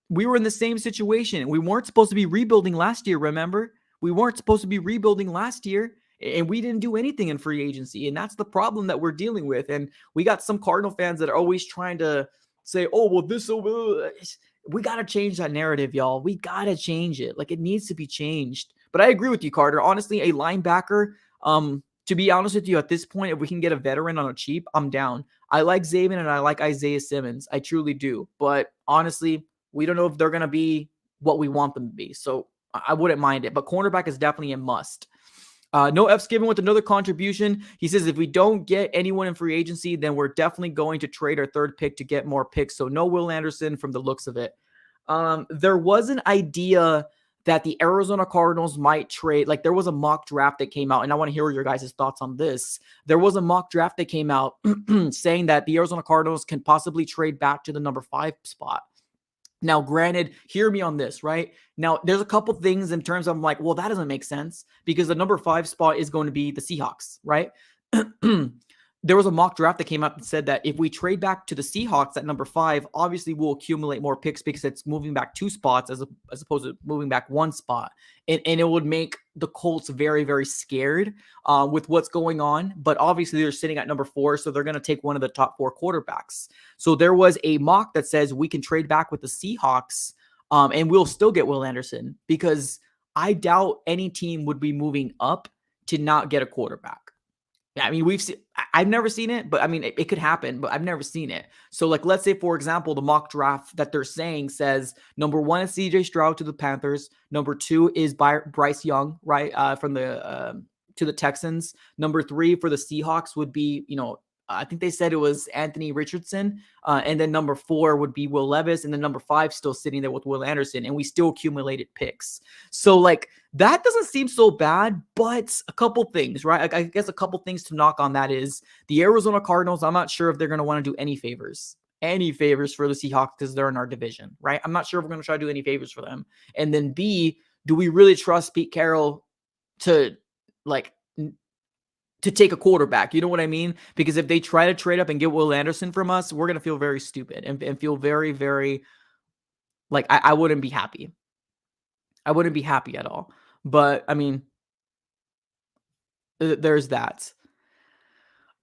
We were in the same situation. We weren't supposed to be rebuilding last year, remember? We weren't supposed to be rebuilding last year, and we didn't do anything in free agency. And that's the problem that we're dealing with. And we got some Cardinal fans that are always trying to say, oh, well, we got to change that narrative, y'all. We got to change it. Like, it needs to be changed. But I agree with you, Carter. Honestly, a linebacker, to be honest with you, at this point, if we can get a veteran on a cheap, I'm down. I like Zabin and I like Isaiah Simmons. I truly do. But honestly, we don't know if they're going to be what we want them to be. So I wouldn't mind it. But cornerback is definitely a must. No F's given with another contribution. He says, if we don't get anyone in free agency, then we're definitely going to trade our third pick to get more picks. So no Will Anderson from the looks of it. There was an idea that the Arizona Cardinals might trade. Like, there was a mock draft that came out, and I want to hear your guys' thoughts on this. There was a mock draft that came out saying that the Arizona Cardinals can possibly trade back to the number 5 spot. Now, granted, hear me on this, right? Now, there's a couple things in terms of like, well, that doesn't make sense because the number 5 spot is going to be the Seahawks, right? There was a mock draft that came up and said that if we trade back to the Seahawks at number 5, obviously we'll accumulate more picks because it's moving back 2 spots as opposed to moving back 1 spot. And it would make the Colts very, very scared with what's going on. But obviously they're sitting at number 4, so they're going to take one of the top 4 quarterbacks. So there was a mock that says we can trade back with the Seahawks and we'll still get Will Anderson, because I doubt any team would be moving up to not get a quarterback. Yeah, I mean, I've never seen it, but I mean, it could happen, but I've never seen it. So, like, let's say, for example, the mock draft that they're saying says number 1 is CJ Stroud to the Panthers. Number 2 is Bryce Young, right? From the to the Texans. Number 3 for the Seahawks would be, I think they said it was Anthony Richardson. And then number 4 would be Will Levis. And then number 5 still sitting there with Will Anderson. And we still accumulated picks. So, like, that doesn't seem so bad, but a couple things, right? I guess a couple things to knock on that is the Arizona Cardinals. I'm not sure if they're going to want to do any favors for the Seahawks because they're in our division, right? I'm not sure if we're going to try to do any favors for them. And then B, do we really trust Pete Carroll to take a quarterback? You know what I mean? Because if they try to trade up and get Will Anderson from us, we're going to feel very stupid and feel very, very like I wouldn't be happy. I wouldn't be happy at all. But I mean, there's that.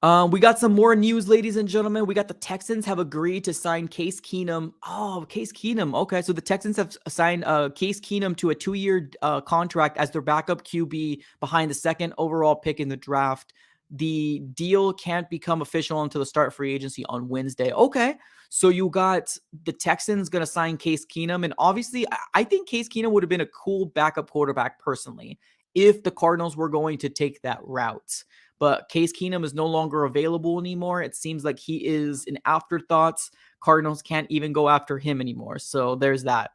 We got some more news, ladies and gentlemen. We got the Texans have agreed to sign Case Keenum. Oh, Case Keenum. Okay, so the Texans have signed Case Keenum to a 2-year contract as their backup QB behind the 2nd overall pick in the draft. The deal can't become official until the start of free agency on Wednesday. Okay, so you got the Texans going to sign Case Keenum. And obviously, I think Case Keenum would have been a cool backup quarterback personally if the Cardinals were going to take that route. But Case Keenum is no longer available anymore. It seems like he is an afterthought. Cardinals can't even go after him anymore. So there's that.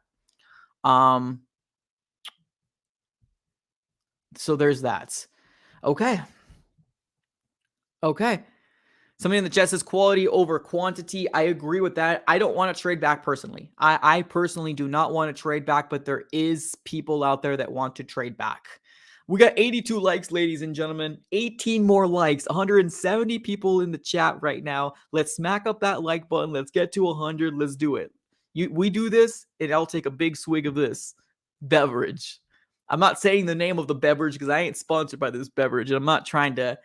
Okay. Somebody in the chat says quality over quantity. I agree with that. I don't want to trade back personally. I personally do not want to trade back, but there is people out there that want to trade back. We got 82 likes, ladies and gentlemen. 18 more likes. 170 people in the chat right now. Let's smack up that like button. Let's get to 100. Let's do it. We do this, and I'll take a big swig of this beverage. I'm not saying the name of the beverage because I ain't sponsored by this beverage. And I'm not trying to,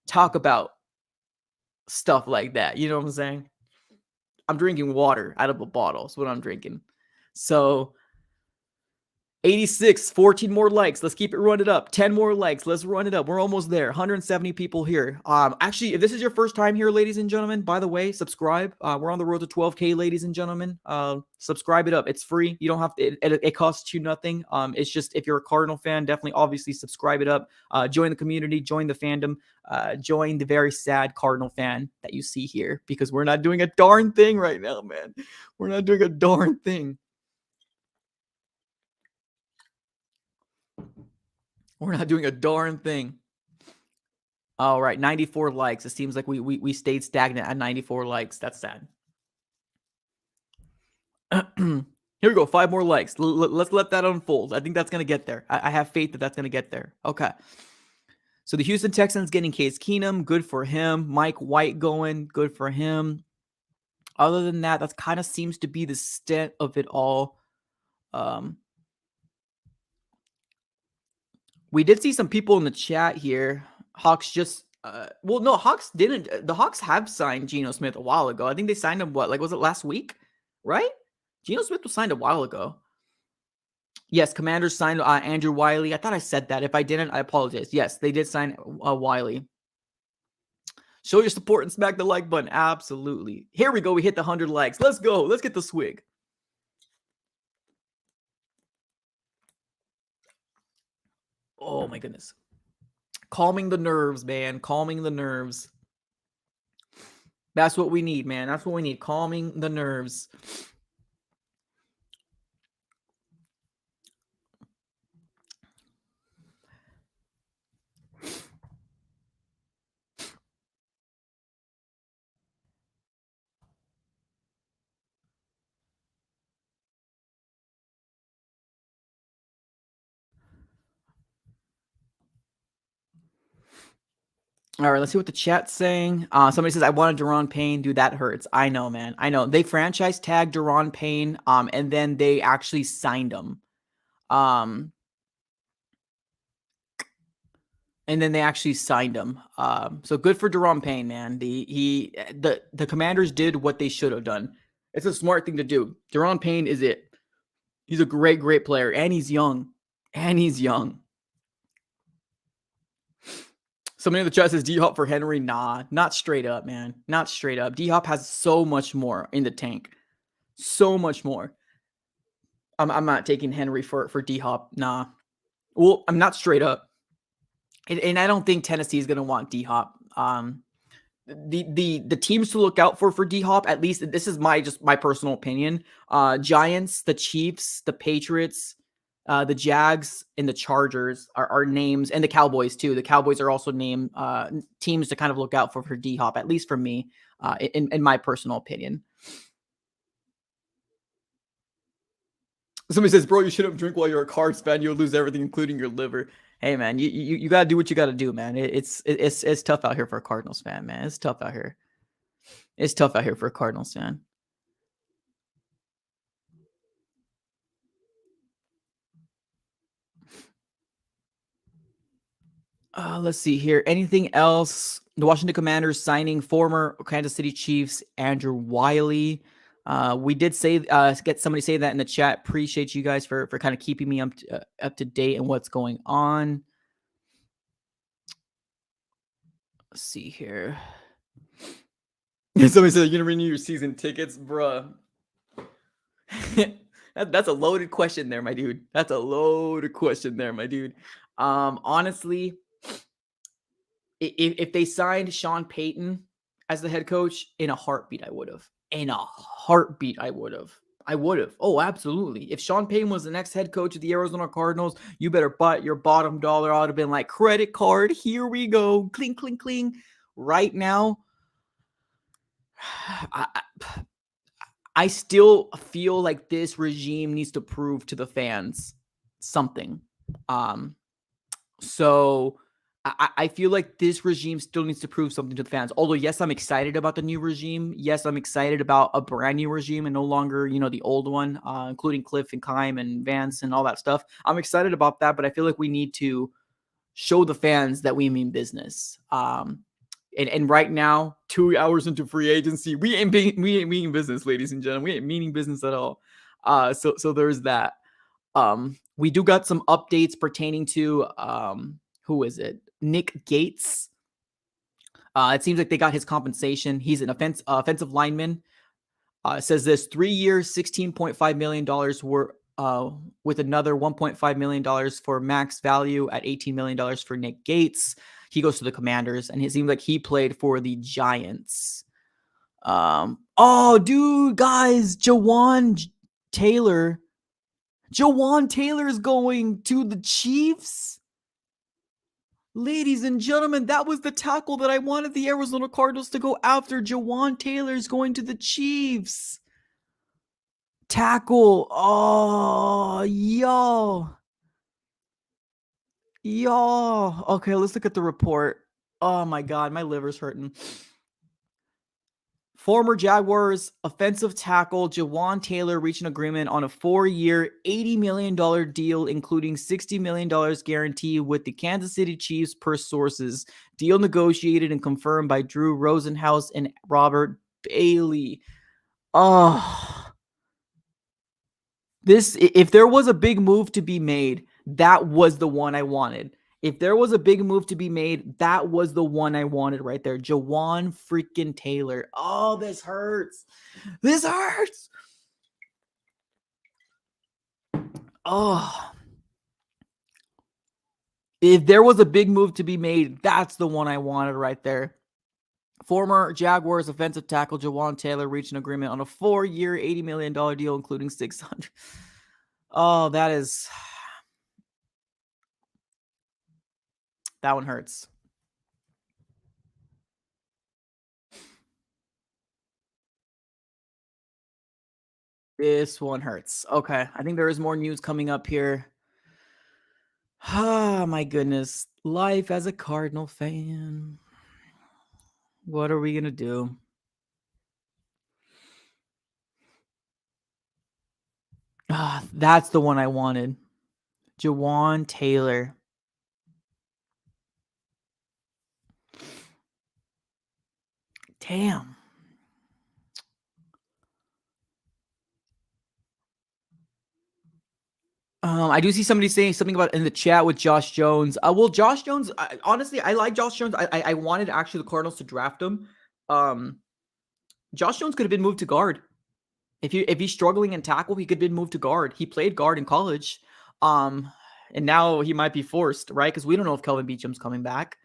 talk about stuff like that. You know what I'm saying? I'm drinking water out of a bottle. That's what I'm drinking. So 86, 14 more likes. Let's keep it running up. 10 more likes. Let's run it up. We're almost there. 170 people here. Actually, if this is your first time here, ladies and gentlemen, by the way, subscribe. We're on the road to 12K, ladies and gentlemen. Subscribe it up. It's free. You don't have to, it costs you nothing. It's just, if you're a Cardinal fan, definitely, obviously subscribe it up. Join the community, join the fandom, join the very sad Cardinal fan that you see here, because we're not doing a darn thing right now, man. We're not doing a darn thing. We're not doing a darn thing. All right, 94 likes. It seems like we stayed stagnant at 94 likes. That's sad. Here we go. 5 more likes. Let's let that unfold. I think that's going to get there. I have faith that that's going to get there. Okay. So the Houston Texans getting Case Keenum. Good for him. Mike White going. Good for him. Other than that, that kind of seems to be the extent of it all. Um, we did see some people in the chat here. Hawks just, well, no, Hawks didn't. The Hawks have signed Geno Smith a while ago. I think they signed him, what, like, was it last week? Right? Geno Smith was signed a while ago. Yes, Commanders signed Andrew Wiley. I thought I said that. If I didn't, I apologize. Yes, they did sign Wiley. Show your support and smack the like button. Absolutely. Here we go. We hit the 100 likes. Let's go. Let's get the swig. Oh my goodness. Calming the nerves, man. Calming the nerves. That's what we need, man. That's what we need. Calming the nerves. All right, let's see what the chat's saying. Somebody says, I wanted Daron Payne. Dude, that hurts. I know, man. I know. They franchise tagged Daron Payne, and then they actually signed him. And then they actually signed him. So good for Daron Payne, man. The Commanders did what they should have done. It's a smart thing to do. Daron Payne is it. He's a great, great player, and he's young. Somebody in the chat says D-Hop for Henry. Nah, not straight up, man. Not straight up. D-Hop has so much more in the tank. So much more. I'm not taking Henry for D-Hop. Nah. Well, I'm not straight up. And I don't think Tennessee is going to want D-Hop. The teams to look out for D-Hop, at least this is my personal opinion. Giants, the Chiefs, the Patriots, the Jags, and the Chargers are names, and the Cowboys too. The Cowboys are also named teams to kind of look out for D-Hop, at least for me, in my personal opinion. Somebody says, bro, you shouldn't drink while you're a Cards fan. You'll lose everything, including your liver. Hey, man, you got to do what you got to do, man. It's tough out here for a Cardinals fan, man. It's tough out here. It's tough out here for a Cardinals fan. Let's see here. Anything else? The Washington Commanders signing former Kansas City Chiefs Andrew Wiley. We did say get somebody say that in the chat. Appreciate you guys for kind of keeping me up to date and what's going on. Let's see here. Somebody said you're gonna renew your season tickets, bruh. That's a loaded question there, my dude. That's a loaded question there, my dude. Honestly, if they signed Sean Payton as the head coach, in a heartbeat, I would have. In a heartbeat, I would have. Oh, absolutely. If Sean Payton was the next head coach of the Arizona Cardinals, you better bet your bottom dollar. I would have been like, credit card, here we go. Cling, cling, cling. Right now, I still feel like this regime needs to prove to the fans something. So I feel like this regime still needs to prove something to the fans. Although, yes, I'm excited about the new regime. Yes, I'm excited about a brand new regime and no longer, the old one, including Cliff and Keim and Vance and all that stuff. I'm excited about that, but I feel like we need to show the fans that we mean business. And right now, 2 hours into free agency, we ain't meaning business, ladies and gentlemen. We ain't meaning business at all. So there's that. We do got some updates pertaining to who is it? Nick Gates. It seems like they got his compensation. He's an offensive lineman. It says this 3 years, $16.5 million were with another $1.5 million for max value at $18 million for Nick Gates. He goes to the Commanders, and it seems like he played for the Giants. Oh, dude, guys, Juwan Taylor is going to the Chiefs. Ladies and gentlemen, that was the tackle that I wanted the Arizona Cardinals to go after. Juwan Taylor's going to the Chiefs. Tackle. Oh, yo. Okay, let's look at the report. Oh my God, my liver's hurting. Former Jaguars offensive tackle Juwan Taylor reached an agreement on a 4-year, $80 million deal, including $60 million guarantee with the Kansas City Chiefs per sources. Deal negotiated and confirmed by Drew Rosenhaus and Robert Bailey. Oh, if there was a big move to be made, that was the one I wanted. If there was a big move to be made, that was the one I wanted right there. Juwan freaking Taylor. Oh, this hurts. This hurts. Oh. If there was a big move to be made, that's the one I wanted right there. Former Jaguars offensive tackle Juwan Taylor reached an agreement on a 4-year, $80 million deal, including $600. Oh, that one hurts. This one hurts. Okay, I think there is more news coming up here. Ah, my goodness. Life as a Cardinal fan. What are we going to do? Ah, that's the one I wanted. Juwan Taylor. Damn. I do see somebody saying something about in the chat with Josh Jones. Well, Josh Jones, honestly, I like Josh Jones. I wanted actually the Cardinals to draft him. Josh Jones could have been moved to guard. If he's struggling in tackle, he could have been moved to guard. He played guard in college. And now he might be forced, right? Because we don't know if Kelvin Beacham's coming back.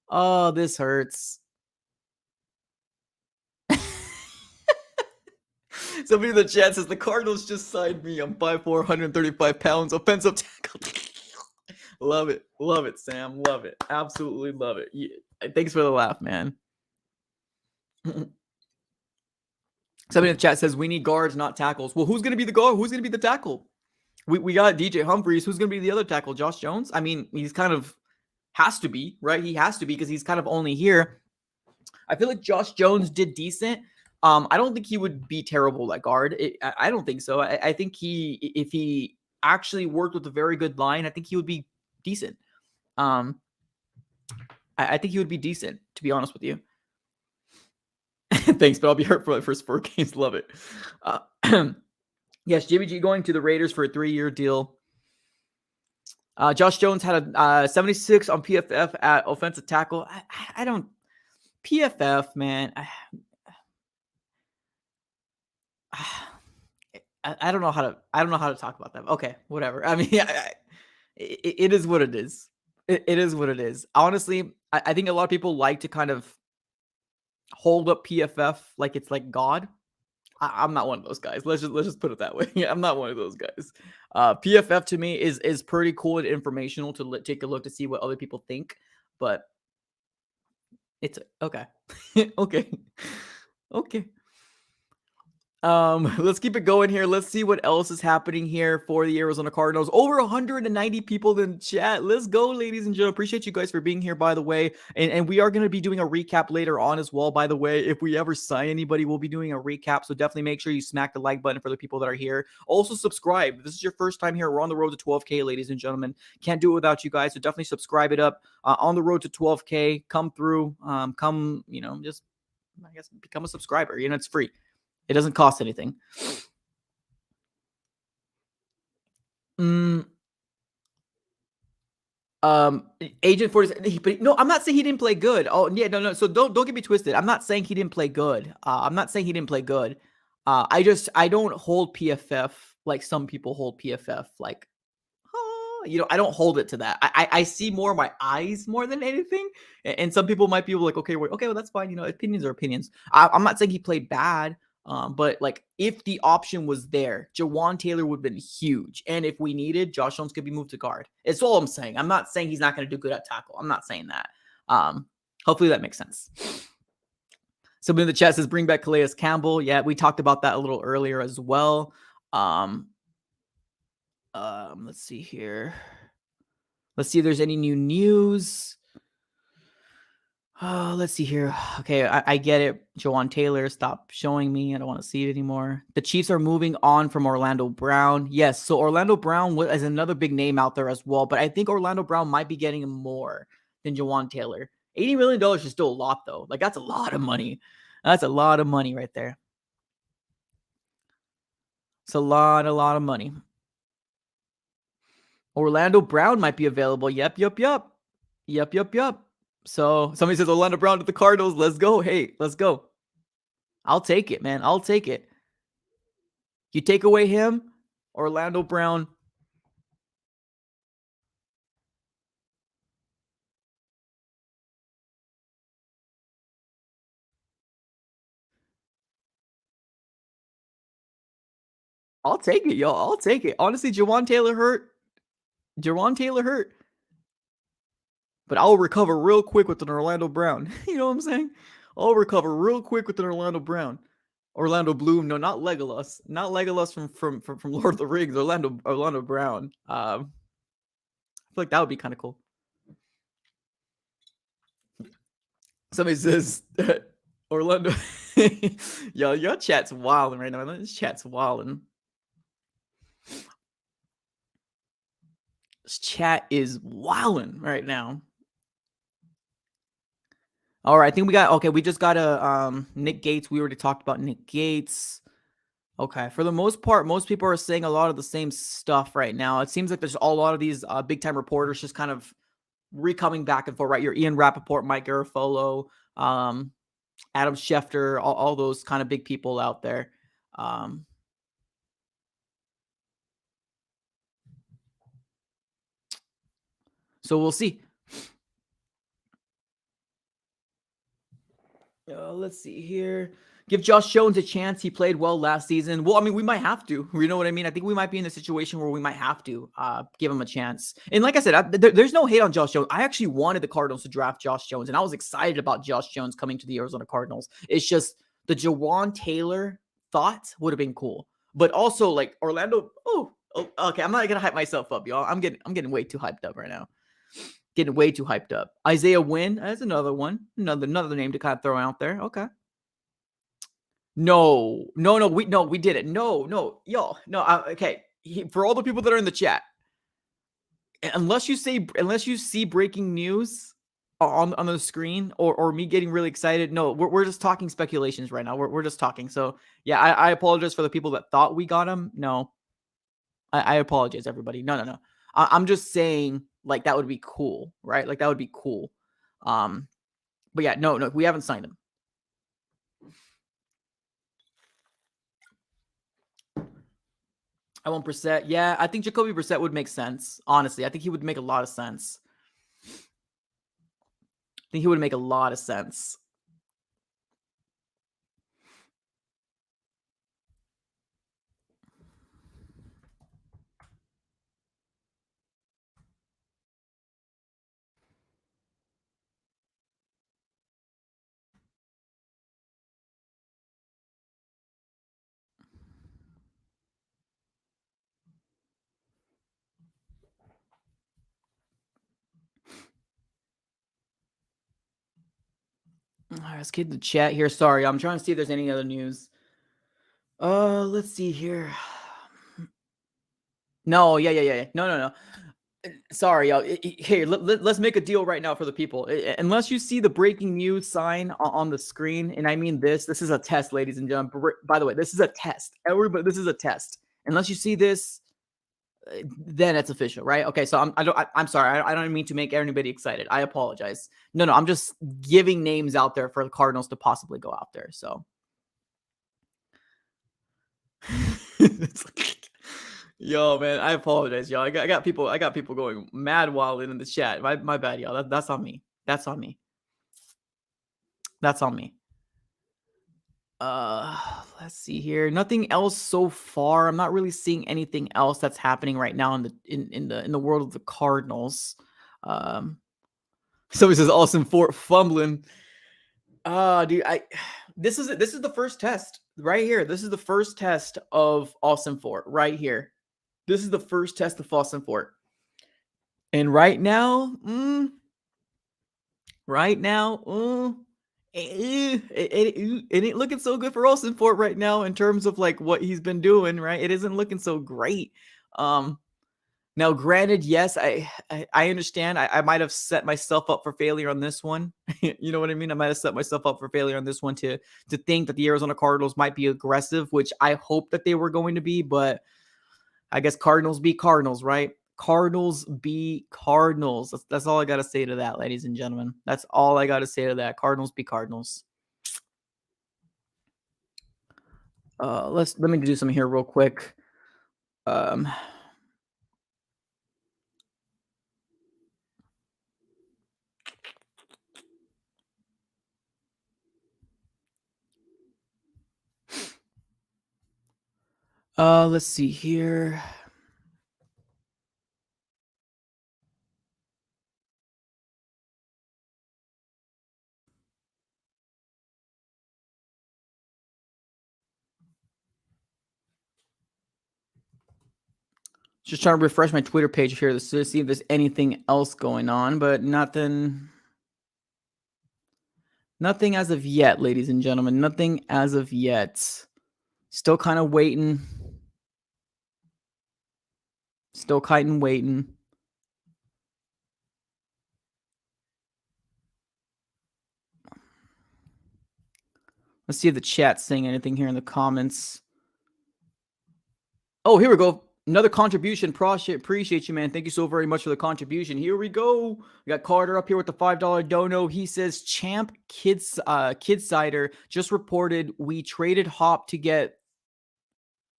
Oh, this hurts. Somebody in the chat says the Cardinals just signed me. I'm 5'4", 135 pounds, offensive tackle. Love it. Love it, Sam. Love it. Absolutely love it. Thanks for the laugh, man. Somebody in the chat says we need guards, not tackles. Well, who's going to be the guard? Who's going to be the tackle? We got DJ Humphries. Who's going to be the other tackle? Josh Jones? I mean, he's kind of has to be, right? He has to be because he's kind of only here. I feel like Josh Jones did decent. I don't think he would be terrible at guard. I don't think so. I think if he actually worked with a very good line, I think he would be decent. I think he would be decent, to be honest with you. Thanks, but I'll be hurt for the first 4 games. Love it. Yes, Jimmy G going to the Raiders for a 3-year deal. Josh Jones had a 76 on PFF at offensive tackle. I don't PFF, man. I don't know how to talk about that. Okay, whatever. I mean, it is what it is. It is what it is. Honestly, I think a lot of people like to kind of hold up PFF like it's like God. I'm not one of those guys. Let's just put it that way. I'm not one of those guys. PFF to me is pretty cool and informational to take a look to see what other people think, but it's okay. Okay. Okay. Let's keep it going here. Let's see what else is happening here for the Arizona Cardinals. Over 190 people in chat. Let's go, ladies and gentlemen. Appreciate you guys for being here, by the way. And we are going to be doing a recap later on as well, by the way. If we ever sign anybody, we'll be doing a recap. So definitely make sure you smack the like button for the people that are here. Also subscribe. If this is your first time here, we're on the road to 12K, ladies and gentlemen. Can't do it without you guys. So definitely subscribe it up. On the road to 12K. Come through. Just, I guess, become a subscriber. It's free. It doesn't cost anything. Agent 40. But no, I'm not saying he didn't play good. Oh yeah, no. So don't get me twisted. I'm not saying he didn't play good. I'm not saying he didn't play good. I don't hold PFF like some people hold PFF. Like, I don't hold it to that. I see more my eyes more than anything. And some people might be like, okay, well, that's fine. Opinions are opinions. I'm not saying he played bad. But like if the option was there, Juwan Taylor would have been huge. And if we needed, Josh Jones could be moved to guard. It's all I'm saying. I'm not saying he's not going to do good at tackle. I'm not saying that. Hopefully that makes sense. Somebody in the chat says bring back Calais Campbell. Yeah, we talked about that a little earlier as well. Let's see here. Let's see if there's any new news. Let's see here. Okay, I get it. Juwan Taylor, stop showing me. I don't want to see it anymore. The Chiefs are moving on from Orlando Brown. Yes, so Orlando Brown is another big name out there as well, but I think Orlando Brown might be getting more than Juwan Taylor. $80 million is still a lot, though. Like, that's a lot of money. That's a lot of money right there. It's a lot of money. Orlando Brown might be available. Yep. So somebody says Orlando Brown to the Cardinals. Let's go. Hey, let's go. I'll take it, man. I'll take it. You take away him, Orlando Brown. I'll take it, y'all. I'll take it. Honestly, Juwan Taylor hurt. Juwan Taylor hurt. But I'll recover real quick with an Orlando Brown. You know what I'm saying? I'll recover real quick with an Orlando Brown. Orlando Bloom. No, not Legolas. Not Legolas from Lord of the Rings. Orlando Brown. I feel like that would be kind of cool. Somebody says Orlando. Yo, your chat's wilding right now. This chat's wilding. This chat is wilding right now. All right, I think we just got a Nick Gates. We already talked about Nick Gates. Okay, for the most part, most people are saying a lot of the same stuff right now. It seems like there's a lot of these big time reporters just kind of coming back and forth, right? Your Ian Rappaport, Mike Garafolo, Adam Schefter, all those kind of big people out there. So we'll see. Let's see here. Give Josh Jones a chance. He played well last season. Well, I mean, we might have to. You know what I mean? I think we might be in a situation where we might have to give him a chance. And like I said, there's no hate on Josh Jones. I actually wanted the Cardinals to draft Josh Jones, and I was excited about Josh Jones coming to the Arizona Cardinals. It's just the Juwan Taylor thought would have been cool. But also, like, Orlando. Oh, okay. I'm not going to hype myself up, y'all. I'm getting way too hyped up right now. Getting way too hyped up. Isaiah Wynn, that's another one. Another name to kind of throw out there. Okay. No, we did it. No, y'all. No, okay. For all the people that are in the chat, unless you see breaking news on the screen or me getting really excited, no, we're just talking speculations right now. We're just talking. So yeah, I apologize for the people that thought we got him. No, I apologize, everybody. No. I'm just saying, like, that would be cool, right? Like, that would be cool. But yeah, no, we haven't signed him. I want Brissett. Yeah, I think Jacoby Brissett would make sense. Honestly, I think he would make a lot of sense. All right, let's get the chat here. Sorry, I'm trying to see if there's any other news. Let's see here. No, yeah. No. Sorry, y'all. Here, let's make a deal right now for the people. Unless you see the breaking news sign on the screen, and I mean this is a test, ladies and gentlemen. By the way, this is a test. Everybody, this is a test. Unless you see this, then it's official, right? Okay, so I'm sorry. I don't mean to make everybody excited. I apologize. No, I'm just giving names out there for the Cardinals to possibly go out there. So. Yo, man, I apologize, y'all. I got people going mad wild in the chat. My bad, y'all. That's on me. That's on me. Let's see here. Nothing else so far. I'm not really seeing anything else that's happening right now in the world of the Cardinals. Somebody says Austin Fort fumbling. Dude, this is the first test right here. This is the first test of Austin Fort right here. This is the first test of Austin Fort. And right now, right now, it ain't looking so good for Olsen Fort right now in terms of like what he's been doing. Right, it isn't looking so great. Um, Now, granted, yes, I understand. I might have set myself up for failure on this one. You know what I mean? I might have set myself up for failure on this one to think that the Arizona Cardinals might be aggressive, which I hope that they were going to be. But I guess Cardinals be Cardinals, right? Cardinals be Cardinals. That's all I got to say to that, ladies and gentlemen. That's all I got to say to that. Cardinals be Cardinals. Let me do something here real quick. Um, let's see here. Just trying to refresh my Twitter page here to see if there's anything else going on, but nothing. Nothing as of yet, ladies and gentlemen. Nothing as of yet. Still kind of waiting. Still kind of waiting. Let's see if the chat's saying anything here in the comments. Oh, here we go. Another contribution. Appreciate you, man. Thank you so very much for the contribution. Here we go. We got Carter up here with the $5 dono. He says, Champ Kids Cider just reported we traded Hop to get,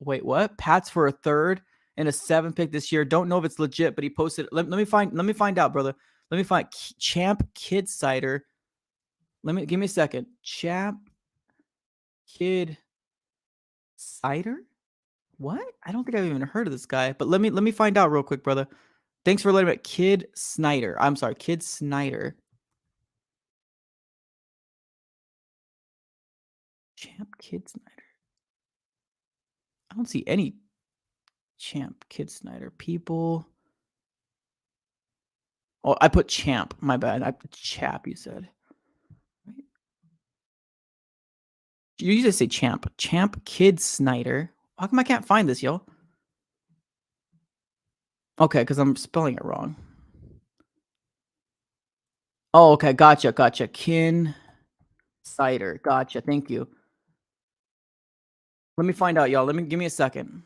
wait, what? Pats for a third and a 7 pick this year. Don't know if it's legit, but he posted. Let me find out, brother. Let me find Champ Kid Cider. Give me a second. Champ Kid Cider? What? I don't think I've even heard of this guy, but let me find out real quick, brother. Thanks for letting me. Kid Snyder. I'm sorry, Kid Snyder. Champ Kid Snyder. I don't see any Champ Kid Snyder people. Oh, I put Champ. My bad. I put Chap. You said. You usually say Champ. Champ Kid Snyder. How come I can't find this, yo? Okay, because I'm spelling it wrong. Oh, okay. Gotcha. Kin Cider. Gotcha. Thank you. Let me find out, y'all. Give me a second.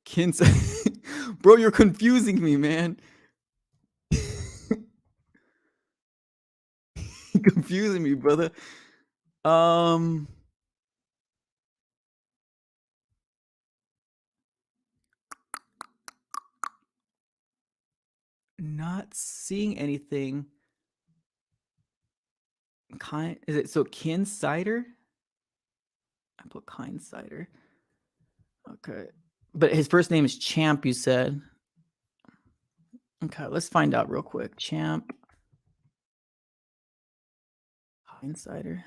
Kin Bro, you're confusing me, man. Confusing me, brother. Not seeing anything. Is it so Kin Cider? I put Kind Cider. Okay. But his first name is Champ, you said. Okay, let's find out real quick. Champ. Kind Cider.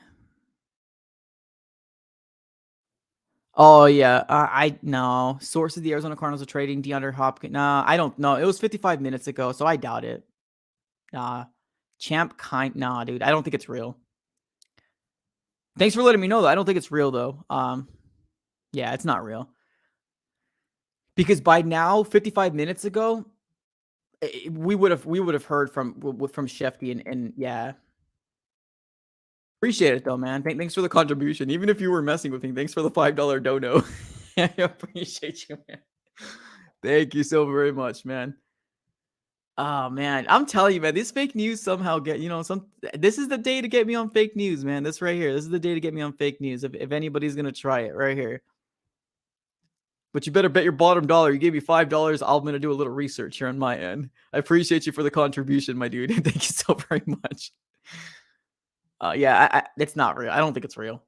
Oh yeah, I no. Sources: the Arizona Cardinals are trading DeAndre Hopkins. Nah, I don't know. It was 55 minutes ago, so I doubt it. Nah, Nah, dude, I don't think it's real. Thanks for letting me know though. I don't think it's real though. Yeah, it's not real because by now, 55 minutes ago, we would have heard from Shefty and yeah. Appreciate it though, man. Thanks for the contribution. Even if you were messing with me, thanks for the $5 dono. I appreciate you, man. Thank you so very much, man. Oh man, I'm telling you, man, this fake news somehow this is the day to get me on fake news, man. This right here. This is the day to get me on fake news. If anybody's gonna try it right here. But you better bet your bottom dollar. You gave me $5. I'm gonna do a little research here on my end. I appreciate you for the contribution, my dude. Thank you so very much. Yeah, it's not real. I don't think it's real.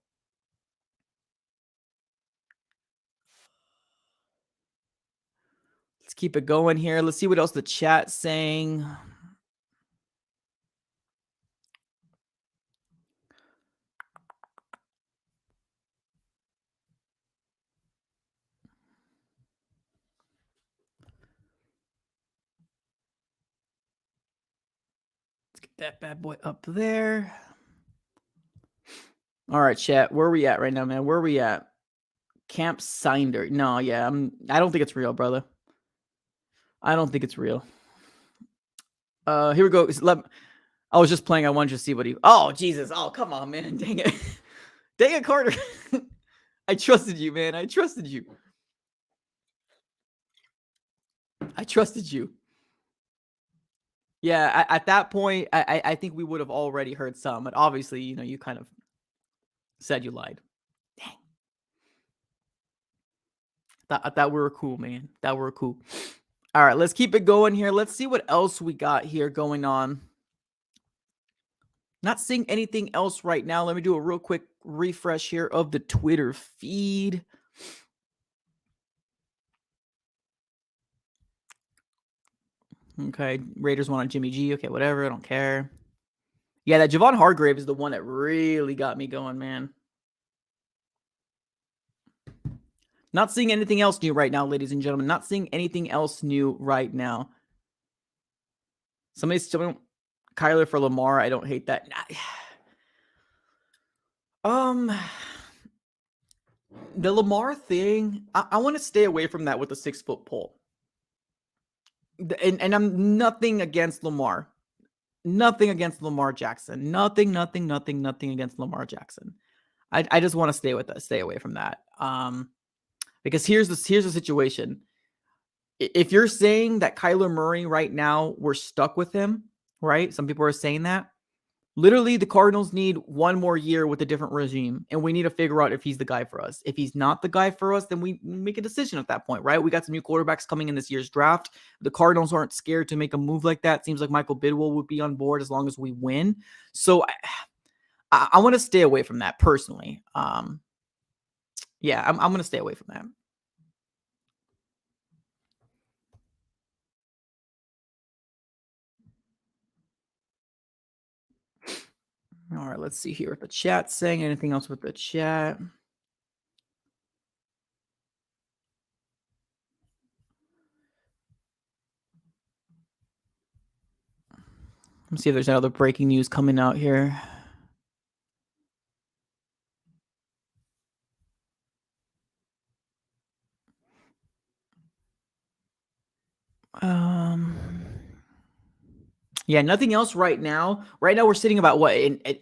Let's keep it going here. Let's see what else the chat's saying. that bad boy up there. All right, chat. Where are we at right now, man? Where are we at? Camp Sinder. No, yeah, I don't think it's real, brother. I don't think it's real. Here we go. I was just playing. I wanted to see what he. Oh, Jesus. Oh, come on, man. Dang it. Dang it, Carter. I trusted you, man. I trusted you. I trusted you. Yeah, at that point, I think we would have already heard some, but obviously, you kind of said you lied. Dang. I thought we were cool, man. That we were cool. All right, let's keep it going here. Let's see what else we got here going on. Not seeing anything else right now. Let me do a real quick refresh here of the Twitter feed. Okay, Raiders want on Jimmy G. Okay, whatever. I don't care. Yeah, that Javon Hargrave is the one that really got me going, man. Not seeing anything else new right now, ladies and gentlemen. Not seeing anything else new right now. Somebody's still Kyler for Lamar. I don't hate that. The Lamar thing, I want to stay away from that with the 6-foot pole. And I'm nothing against Lamar. Nothing against Lamar Jackson. Nothing against Lamar Jackson. I just want to stay away from that. Because here's the situation. If you're saying that Kyler Murray right now, we're stuck with him, right? Some people are saying that. Literally, the Cardinals need one more year with a different regime, and we need to figure out if he's the guy for us. If he's not the guy for us, then we make a decision at that point, right? We got some new quarterbacks coming in this year's draft. The Cardinals aren't scared to make a move like that. Seems like Michael Bidwell would be on board as long as we win. So I want to stay away from that personally. Yeah, I'm going to stay away from that. All right, let's see here what the chat's saying. Anything else with the chat? Let's see if there's any other breaking news coming out here. Yeah, nothing else right now. Right now, we're sitting about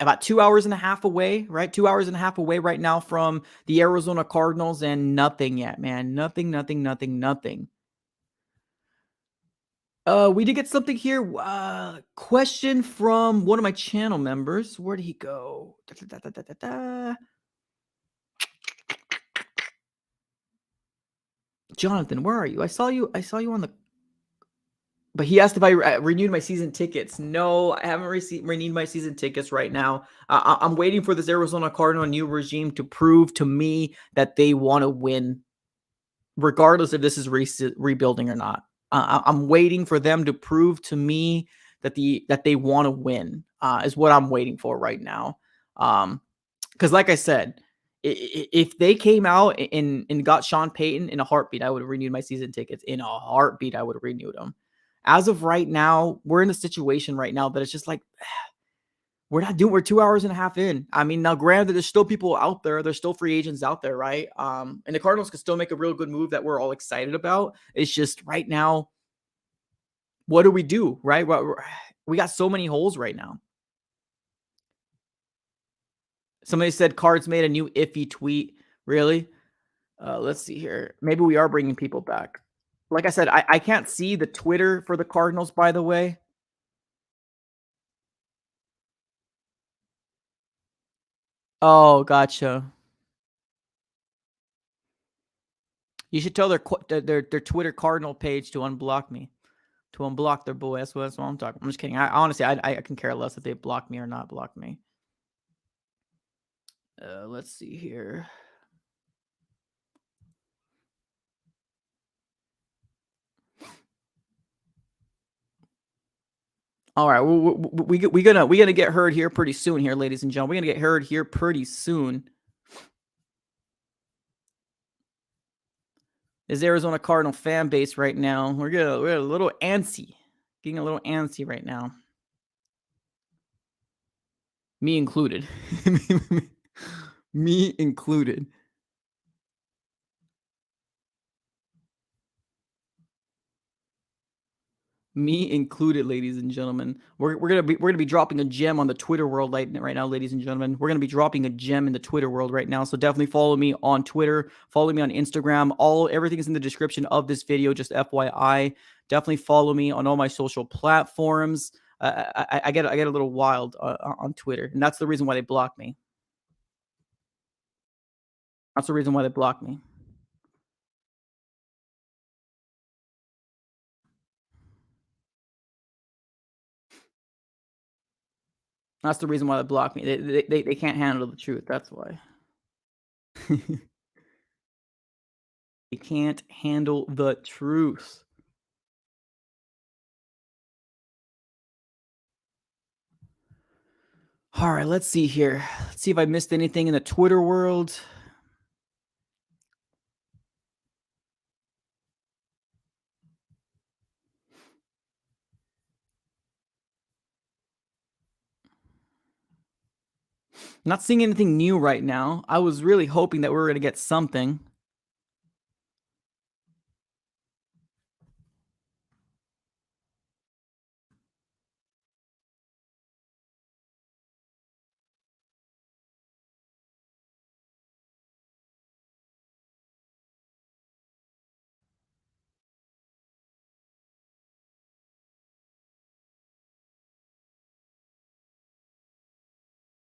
about 2 hours and a half away, right? 2 hours and a half away right now from the Arizona Cardinals, and nothing yet, man. Nothing. We did get something here. Question from one of my channel members. Where did he go? Jonathan, where are you? I saw you on the. But he asked if I renewed my season tickets. No, I haven't renewed my season tickets right now. I'm waiting for this Arizona Cardinal new regime to prove to me that they want to win, regardless if this is rebuilding or not. I'm waiting for them to prove to me that they want to win. Is what I'm waiting for right now. Because like I said, if they came out and got Sean Payton in a heartbeat, I would have renewed my season tickets. In a heartbeat, I would have renewed them. As of right now, we're in a situation right now that it's just like, we're 2 hours and a half in. I mean, now granted, there's still people out there. There's still free agents out there, right? And the Cardinals can still make a real good move that we're all excited about. It's just right now, what do we do, right? We got so many holes right now. Somebody said Cards made a new iffy tweet. Really? Let's see here. Maybe we are bringing people back. Like I said, I can't see the Twitter for the Cardinals, by the way. Oh, gotcha. You should tell their Twitter Cardinal page to unblock me, to unblock their boy. That's what I'm talking. I'm just kidding. Honestly, I can care less if they block me or not block me. Let's see here. All right, we're gonna get heard here pretty soon here, ladies and gentlemen. We're gonna get heard here pretty soon. This Arizona Cardinal fan base right now, we're a little antsy, getting a little antsy right now. Me included. Me included. Me included, ladies and gentlemen. We're gonna be dropping a gem on the Twitter world right now, ladies and gentlemen. We're gonna be dropping a gem in the Twitter world right now. So definitely follow me on Twitter, follow me on Instagram. Everything is in the description of this video. Just FYI, definitely follow me on all my social platforms. I get a little wild on Twitter, and that's the reason why they blocked me. That's the reason why they blocked me. That's the reason why they blocked me. They can't handle the truth. That's why. They can't handle the truth. All right, let's see here. Let's see if I missed anything in the Twitter world. Not seeing anything new right now. I was really hoping that we were going to get something.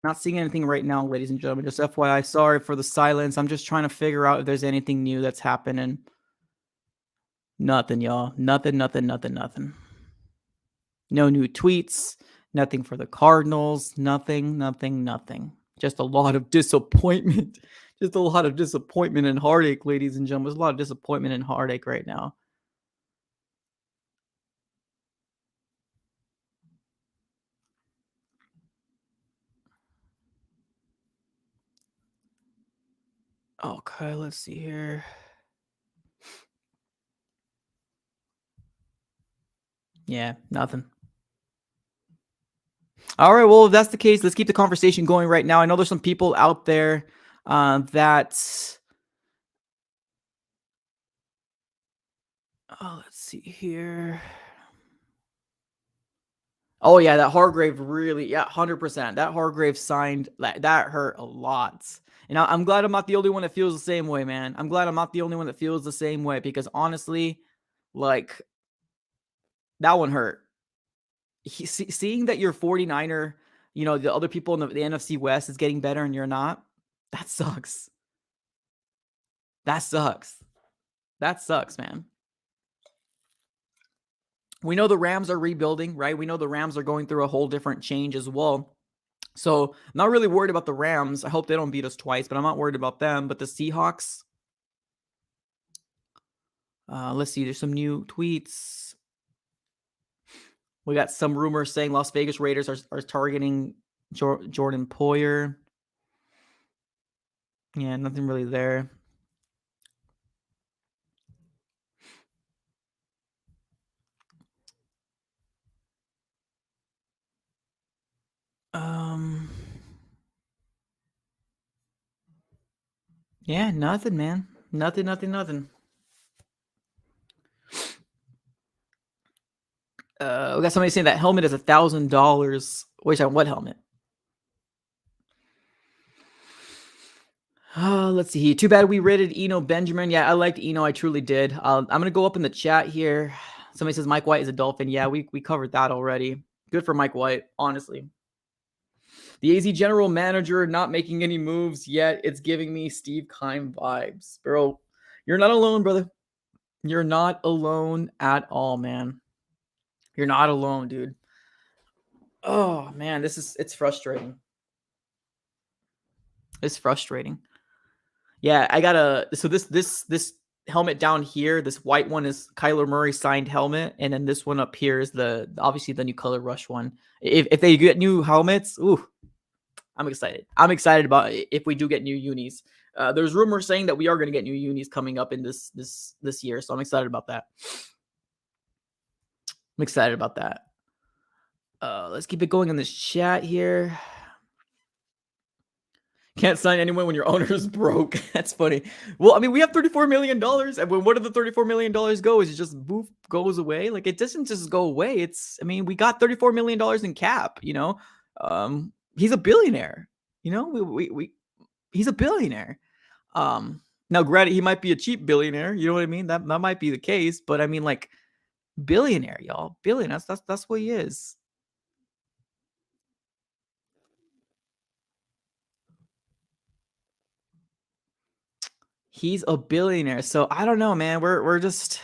Not seeing anything right now, ladies and gentlemen. Just FYI, sorry for the silence. I'm just trying to figure out if there's anything new that's happening. Nothing, y'all. Nothing, nothing, nothing, nothing. No new tweets. Nothing for the Cardinals. Nothing, nothing, nothing. Just a lot of disappointment. Just a lot of disappointment and heartache, ladies and gentlemen. There's a lot of disappointment and heartache right now. Okay, let's see here. Yeah, nothing. All right, well, if that's the case, let's keep the conversation going right now. I know there's some people out there that. Oh, let's see here. Oh yeah, that Hargrave really, yeah, 100%. That Hargrave signed that hurt a lot. And I'm glad I'm not the only one that feels the same way, man. I'm glad I'm not the only one that feels the same way because honestly, like that one hurt. Seeing that your 49er, the other people in the NFC West is getting better and you're not, that sucks. That sucks. That sucks, man. We know the Rams are rebuilding, right? We know the Rams are going through a whole different change as well. So I'm not really worried about the Rams. I hope they don't beat us twice, but I'm not worried about them. But the Seahawks, let's see. There's some new tweets. We got some rumors saying Las Vegas Raiders are targeting Jordan Poyer. Yeah, nothing really there. Yeah, nothing, man. Nothing, nothing, nothing. We got somebody saying that helmet is $1,000. Wait, what helmet? Let's see here. Too bad we rated Eno Benjamin. Yeah, I liked Eno. I truly did. I'm gonna go up in the chat here. Somebody says Mike White is a Dolphin. Yeah, we covered that already. Good for Mike White, honestly. The AZ general manager not making any moves yet. It's giving me Steve Keim vibes. Bro, you're not alone, brother. You're not alone at all, man. You're not alone, dude. Oh man, it's frustrating. It's frustrating. Yeah, I got so this helmet down here, this white one is Kyler Murray signed helmet, and then this one up here is obviously the new Color Rush one. If they get new helmets, ooh, I'm excited. I'm excited about if we do get new unis. There's rumors saying that we are going to get new unis coming up in this year, so I'm excited about that. I'm excited about that. Let's keep it going in this chat here. Can't sign anyone when your owner's broke. That's funny. Well, I mean, we have $34 million. And when where did the $34 million go? Is it just boof goes away? Like, it doesn't just go away. I mean, we got $34 million in cap, he's a billionaire, he's a billionaire. Now granted, he might be a cheap billionaire. You know what I mean? That might be the case, but I mean, like, billionaire, y'all. Billionaire. That's what he is. He's a billionaire. So I don't know, man. We're just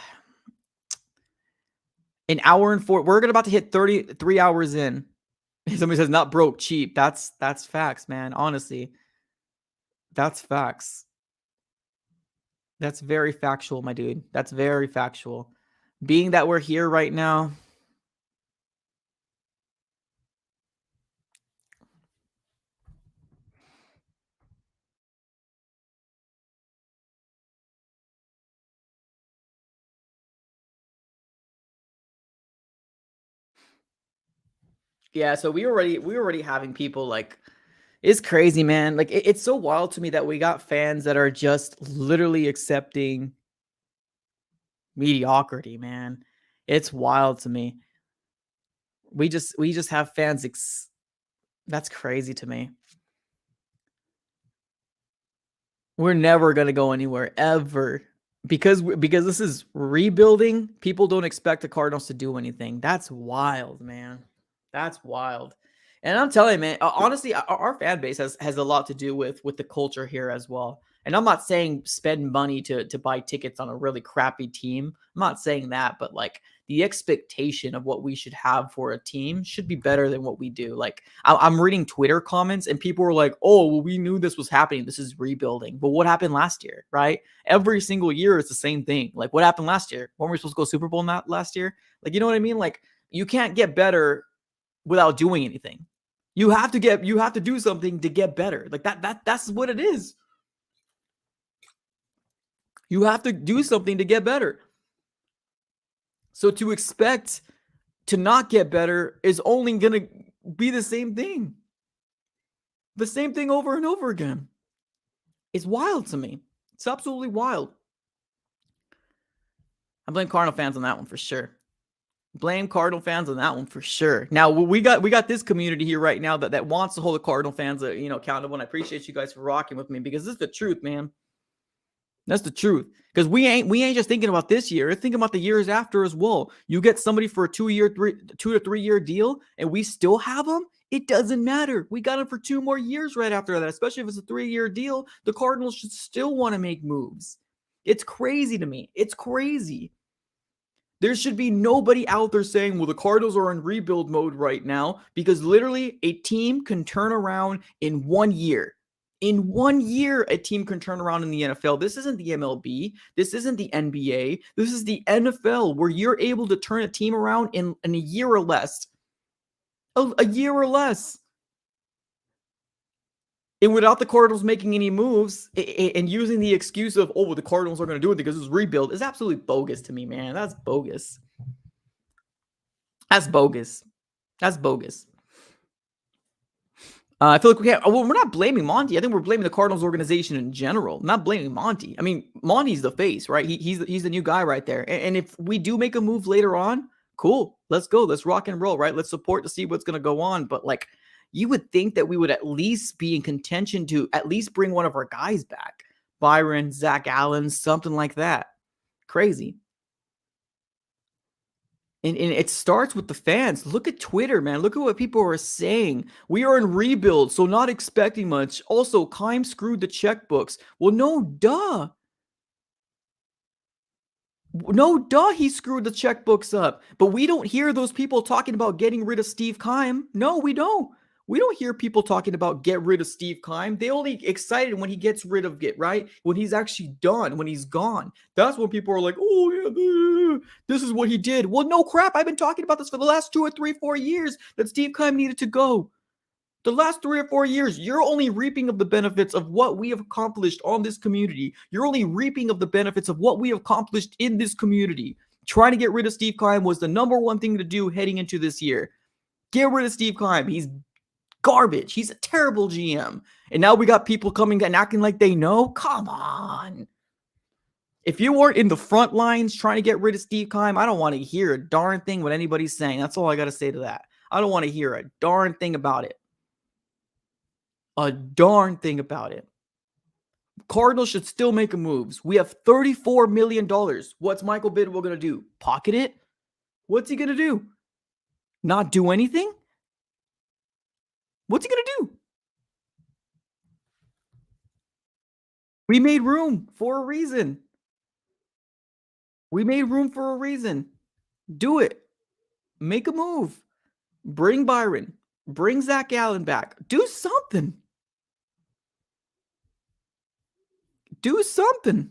an hour and four. We're about to hit 33 hours in. Somebody says not broke, cheap. That's facts, man. Honestly, that's facts. That's very factual, my dude. That's very factual. Being that we're here right now. Yeah, so we already having people like, it's crazy, man. Like, it's so wild to me that we got fans that are just literally accepting mediocrity, man. It's wild to me. We just have fans. That's crazy to me. We're never gonna go anywhere ever because this is rebuilding. People don't expect the Cardinals to do anything. That's wild, man. That's wild. And I'm telling you, man, honestly, our fan base has a lot to do with the culture here as well. And I'm not saying spend money to buy tickets on a really crappy team. I'm not saying that, but like, the expectation of what we should have for a team should be better than what we do. Like, I'm reading Twitter comments and people were like, "Oh, well, we knew this was happening. This is rebuilding." But what happened last year, right? Every single year it's the same thing. Like, what happened last year? Weren't we supposed to go Super Bowl last year? Like, you know what I mean? Like, you can't get better without doing anything. You have to do something to get better. Like, that's what it is. You have to do something to get better. So to expect to not get better is only going to be the same thing. The same thing over and over again. It's wild to me. It's absolutely wild. I blame Cardinal fans on that one for sure. Blame Cardinal fans on that one for sure. Now, we got this community here right now that wants to hold the Cardinal fans accountable, and I appreciate you guys for rocking with me, because this is the truth, man. That's the truth. Because we ain't just thinking about this year. We're thinking about the years after as well. You get somebody for a 2 to 3 year deal, and we still have them. It doesn't matter. We got them for 2 more years right after that. Especially if it's a 3-year deal, the Cardinals should still want to make moves. It's crazy to me. It's crazy. There should be nobody out there saying, well, the Cardinals are in rebuild mode right now, because literally a team can turn around in 1 year. In 1 year, a team can turn around in the NFL. This isn't the MLB. This isn't the NBA. This is the NFL, where you're able to turn a team around in a year or less. A year or less. And without the Cardinals making any moves and using the excuse of, oh, well, the Cardinals are going to do it because it's rebuild, is absolutely bogus to me, man. That's bogus. That's bogus. That's bogus. I feel like we're not blaming Monty. I think we're blaming the Cardinals organization in general, not blaming Monty. I mean, Monty's the face, right? He's the new guy right there. And if we do make a move later on, cool. Let's go. Let's rock and roll, right? Let's support to see what's going to go on. But like, you would think that we would at least be in contention to at least bring one of our guys back. Byron, Zach Allen, something like that. Crazy. And it starts with the fans. Look at Twitter, man. Look at what people are saying. We are in rebuild, so not expecting much. Also, Keim screwed the checkbooks. Well, no, duh. No, duh, he screwed the checkbooks up. But we don't hear those people talking about getting rid of Steve Keim. No, we don't. We don't hear people talking about get rid of Steve Keim. They only excited when he gets rid of it, right? When he's actually done, when he's gone. That's when people are like, oh, yeah, this is what he did. Well, no crap. I've been talking about this for the last 2 or 3, 4 years that Steve Keim needed to go. The last 3 or 4 years, you're only reaping of the benefits of what we have accomplished on this community. You're only reaping of the benefits of what we have accomplished in this community. Trying to get rid of Steve Keim was the number one thing to do heading into this year. Get rid of Steve Keim. He's garbage. He's a terrible GM. And now we got people coming and acting like they know. Come on. If you weren't in the front lines trying to get rid of Steve Keim, I don't want to hear a darn thing what anybody's saying. That's all I got to say to that. I don't want to hear a darn thing about it. A darn thing about it. Cardinals should still make moves. We have $34 million. What's Michael Bidwell going to do? Pocket it? What's he going to do? Not do anything? What's he going to do? We made room for a reason. We made room for a reason. Do it. Make a move. Bring Byron. Bring Zach Allen back. Do something. Do something.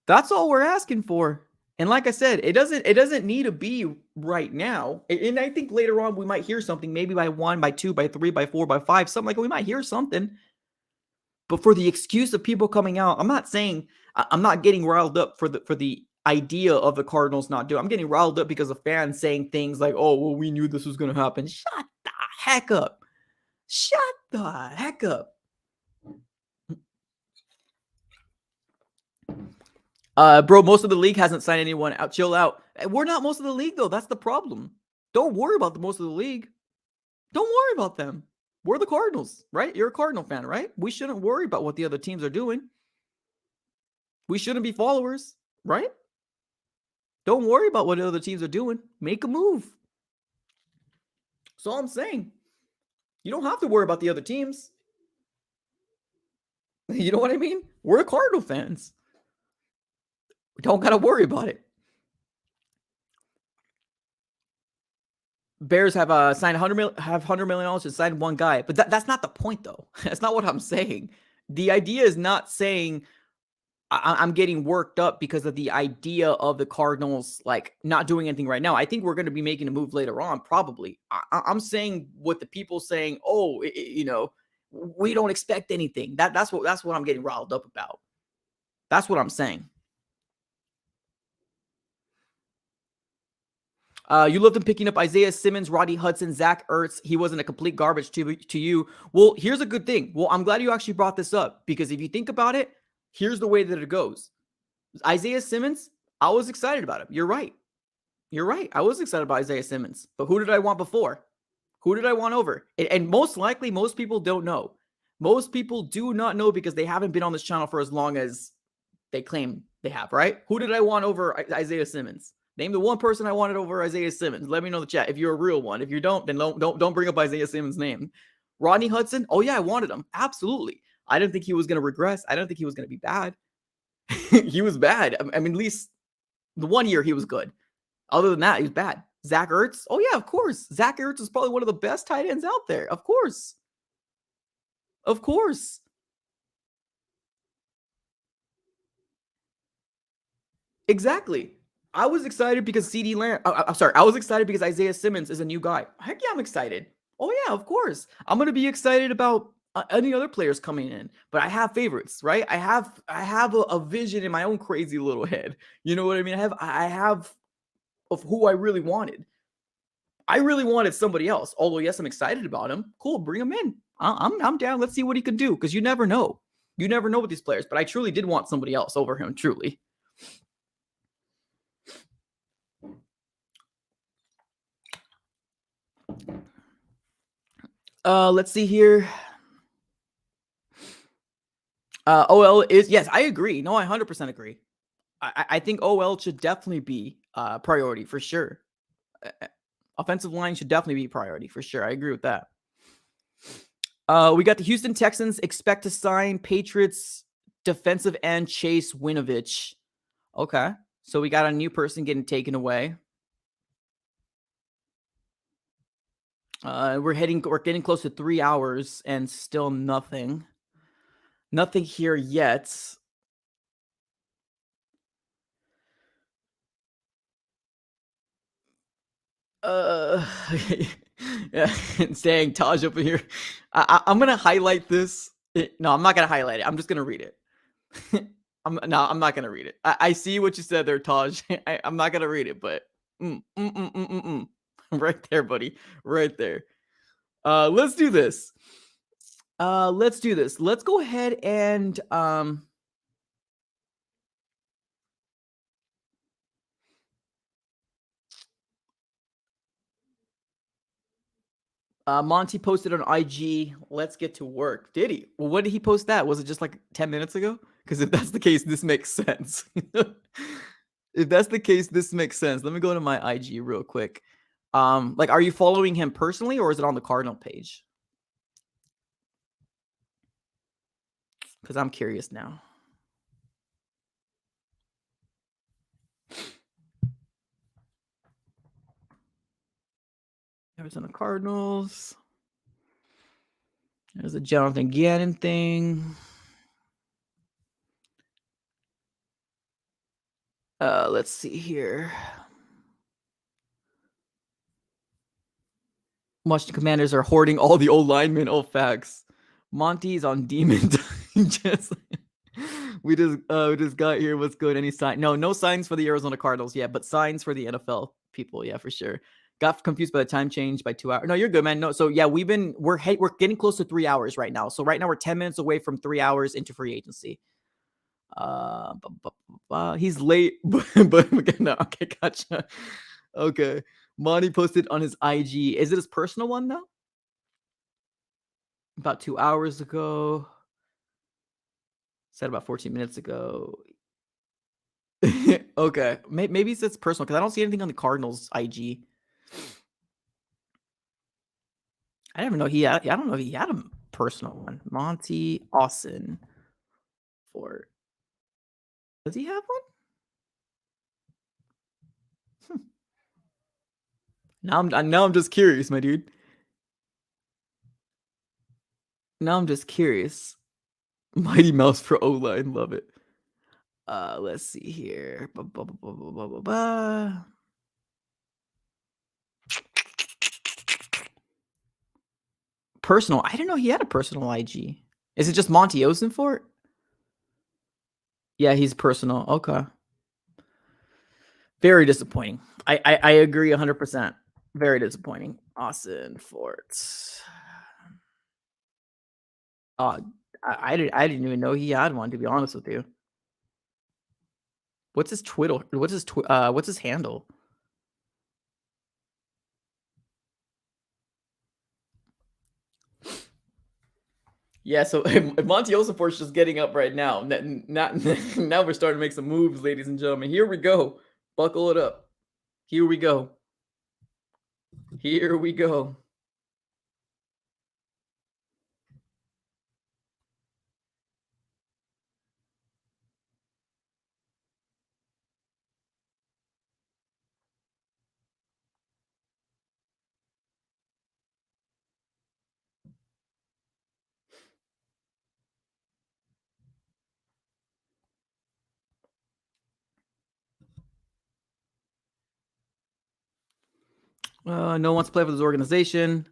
That's all we're asking for. And like I said, it doesn't need to be right now. And I think later on we might hear something, maybe by 1, by 2, by 3, by 4, by 5, something like that. We might hear something. But for the excuse of people coming out, I'm not saying I'm not getting riled up for the idea of the Cardinals not doing. I'm getting riled up because of fans saying things like, "Oh, well, we knew this was going to happen." Shut the heck up. Shut the heck up. Bro, most of the league hasn't signed anyone out. Chill out. We're not most of the league, though. That's the problem. Don't worry about the most of the league. Don't worry about them. We're the Cardinals, right? You're a Cardinal fan, right? We shouldn't worry about what the other teams are doing. We shouldn't be followers, right? Don't worry about what the other teams are doing. Make a move. That's all I'm saying. You don't have to worry about the other teams. You know what I mean? We're Cardinal fans. We don't got to worry about it. Bears have signed $100 million to sign one guy, but that's not the point, though. That's not what I'm saying. The idea is not saying I'm getting worked up because of the idea of the Cardinals like not doing anything right now. I think we're going to be making a move later on, probably. I'm saying what the people saying. Oh, we don't expect anything. That's what I'm getting riled up about. That's what I'm saying. You loved him picking up Isaiah Simmons, Roddy Hudson, Zach Ertz. He wasn't a complete garbage to you. Well, here's a good thing. Well, I'm glad you actually brought this up because if you think about it, here's the way that it goes. Isaiah Simmons, I was excited about him. You're right. I was excited about Isaiah Simmons. But who did I want before? Who did I want over? And most likely, most people don't know. Most people do not know because they haven't been on this channel for as long as they claim they have, right? Who did I want over Isaiah Simmons? Name the one person I wanted over Isaiah Simmons. Let me know in the chat if you're a real one. If you don't, then don't bring up Isaiah Simmons' name. Rodney Hudson? Oh, yeah, I wanted him. Absolutely. I didn't think he was going to regress. I didn't think he was going to be bad. He was bad. I mean, at least the 1 year he was good. Other than that, he was bad. Zach Ertz? Oh, yeah, of course. Zach Ertz is probably one of the best tight ends out there. Of course. Of course. Exactly. I was excited because CD Lamb. I'm sorry. I was excited because Isaiah Simmons is a new guy. Heck yeah, I'm excited. Oh yeah, of course. I'm gonna be excited about any other players coming in, but I have favorites, right? I have a vision in my own crazy little head. You know what I mean? I have of who I really wanted. I really wanted somebody else. Although yes, I'm excited about him. Cool, bring him in. I'm down. Let's see what he can do because you never know. You never know with these players. But I truly did want somebody else over him. Truly. Let's see here. OL is, yes, I agree. No, I 100% agree. I think OL should definitely be priority for sure. Offensive line should definitely be priority for sure. I agree with that. We got the Houston Texans expect to sign Patriots defensive end Chase Winovich. Okay. So we got a new person getting taken away. We're getting close to 3 hours and still nothing. Nothing here yet. Yeah, saying Taj over here. I'm gonna highlight this. No, I'm not gonna highlight it. I'm just gonna read it. I'm not gonna read it. I see what you said there, Taj. I'm not gonna read it, but right there, buddy, right there. Let's do this. Let's do this. Let's go ahead and Monty posted on IG. Let's get to work. Did he? Well, when did he post that? Was it just like 10 minutes ago? Because if that's the case, this makes sense. If that's the case, this makes sense. Let me go to my IG real quick. Like, are you following him personally, or is it on the Cardinal page? Because I'm curious now. Arizona Cardinals. There's a Jonathan Gannon thing. Let's see here. Washington Commanders are hoarding all the old linemen. Oh, facts. Monty's on demon time. We just got here. What's good? Any sign? No signs for the Arizona Cardinals yet, but signs for the NFL people. Yeah, for sure. Got confused by the time change by 2 hours. No, you're good, man. No, so yeah, we're getting close to 3 hours right now. So right now we're 10 minutes away from 3 hours into free agency. He's late, but no, okay, gotcha. Okay, Monty posted on his IG. Is it his personal one though? About 2 hours ago. Said about 14 minutes ago. Okay, maybe it's his personal because I don't see anything on the Cardinals IG. I didn't even know I don't know if he had a personal one. Monty Austin. For does he have one? Now I'm just curious, my dude. Now I'm just curious. Mighty Mouse for O-line, love it. Let's see here. Personal. I didn't know he had a personal IG. Is it just Monty Osen for it? Yeah, he's personal. Okay. Very disappointing. I agree 100%. Very disappointing. Austin Fort. I didn't even know he had one, to be honest with you. What's his Twitter? What's his handle? Yeah, so Monty Osafor's just getting up right now. Now we're starting to make some moves, ladies and gentlemen. Here we go. Buckle it up. Here we go. Here we go. No one wants to play for this organization.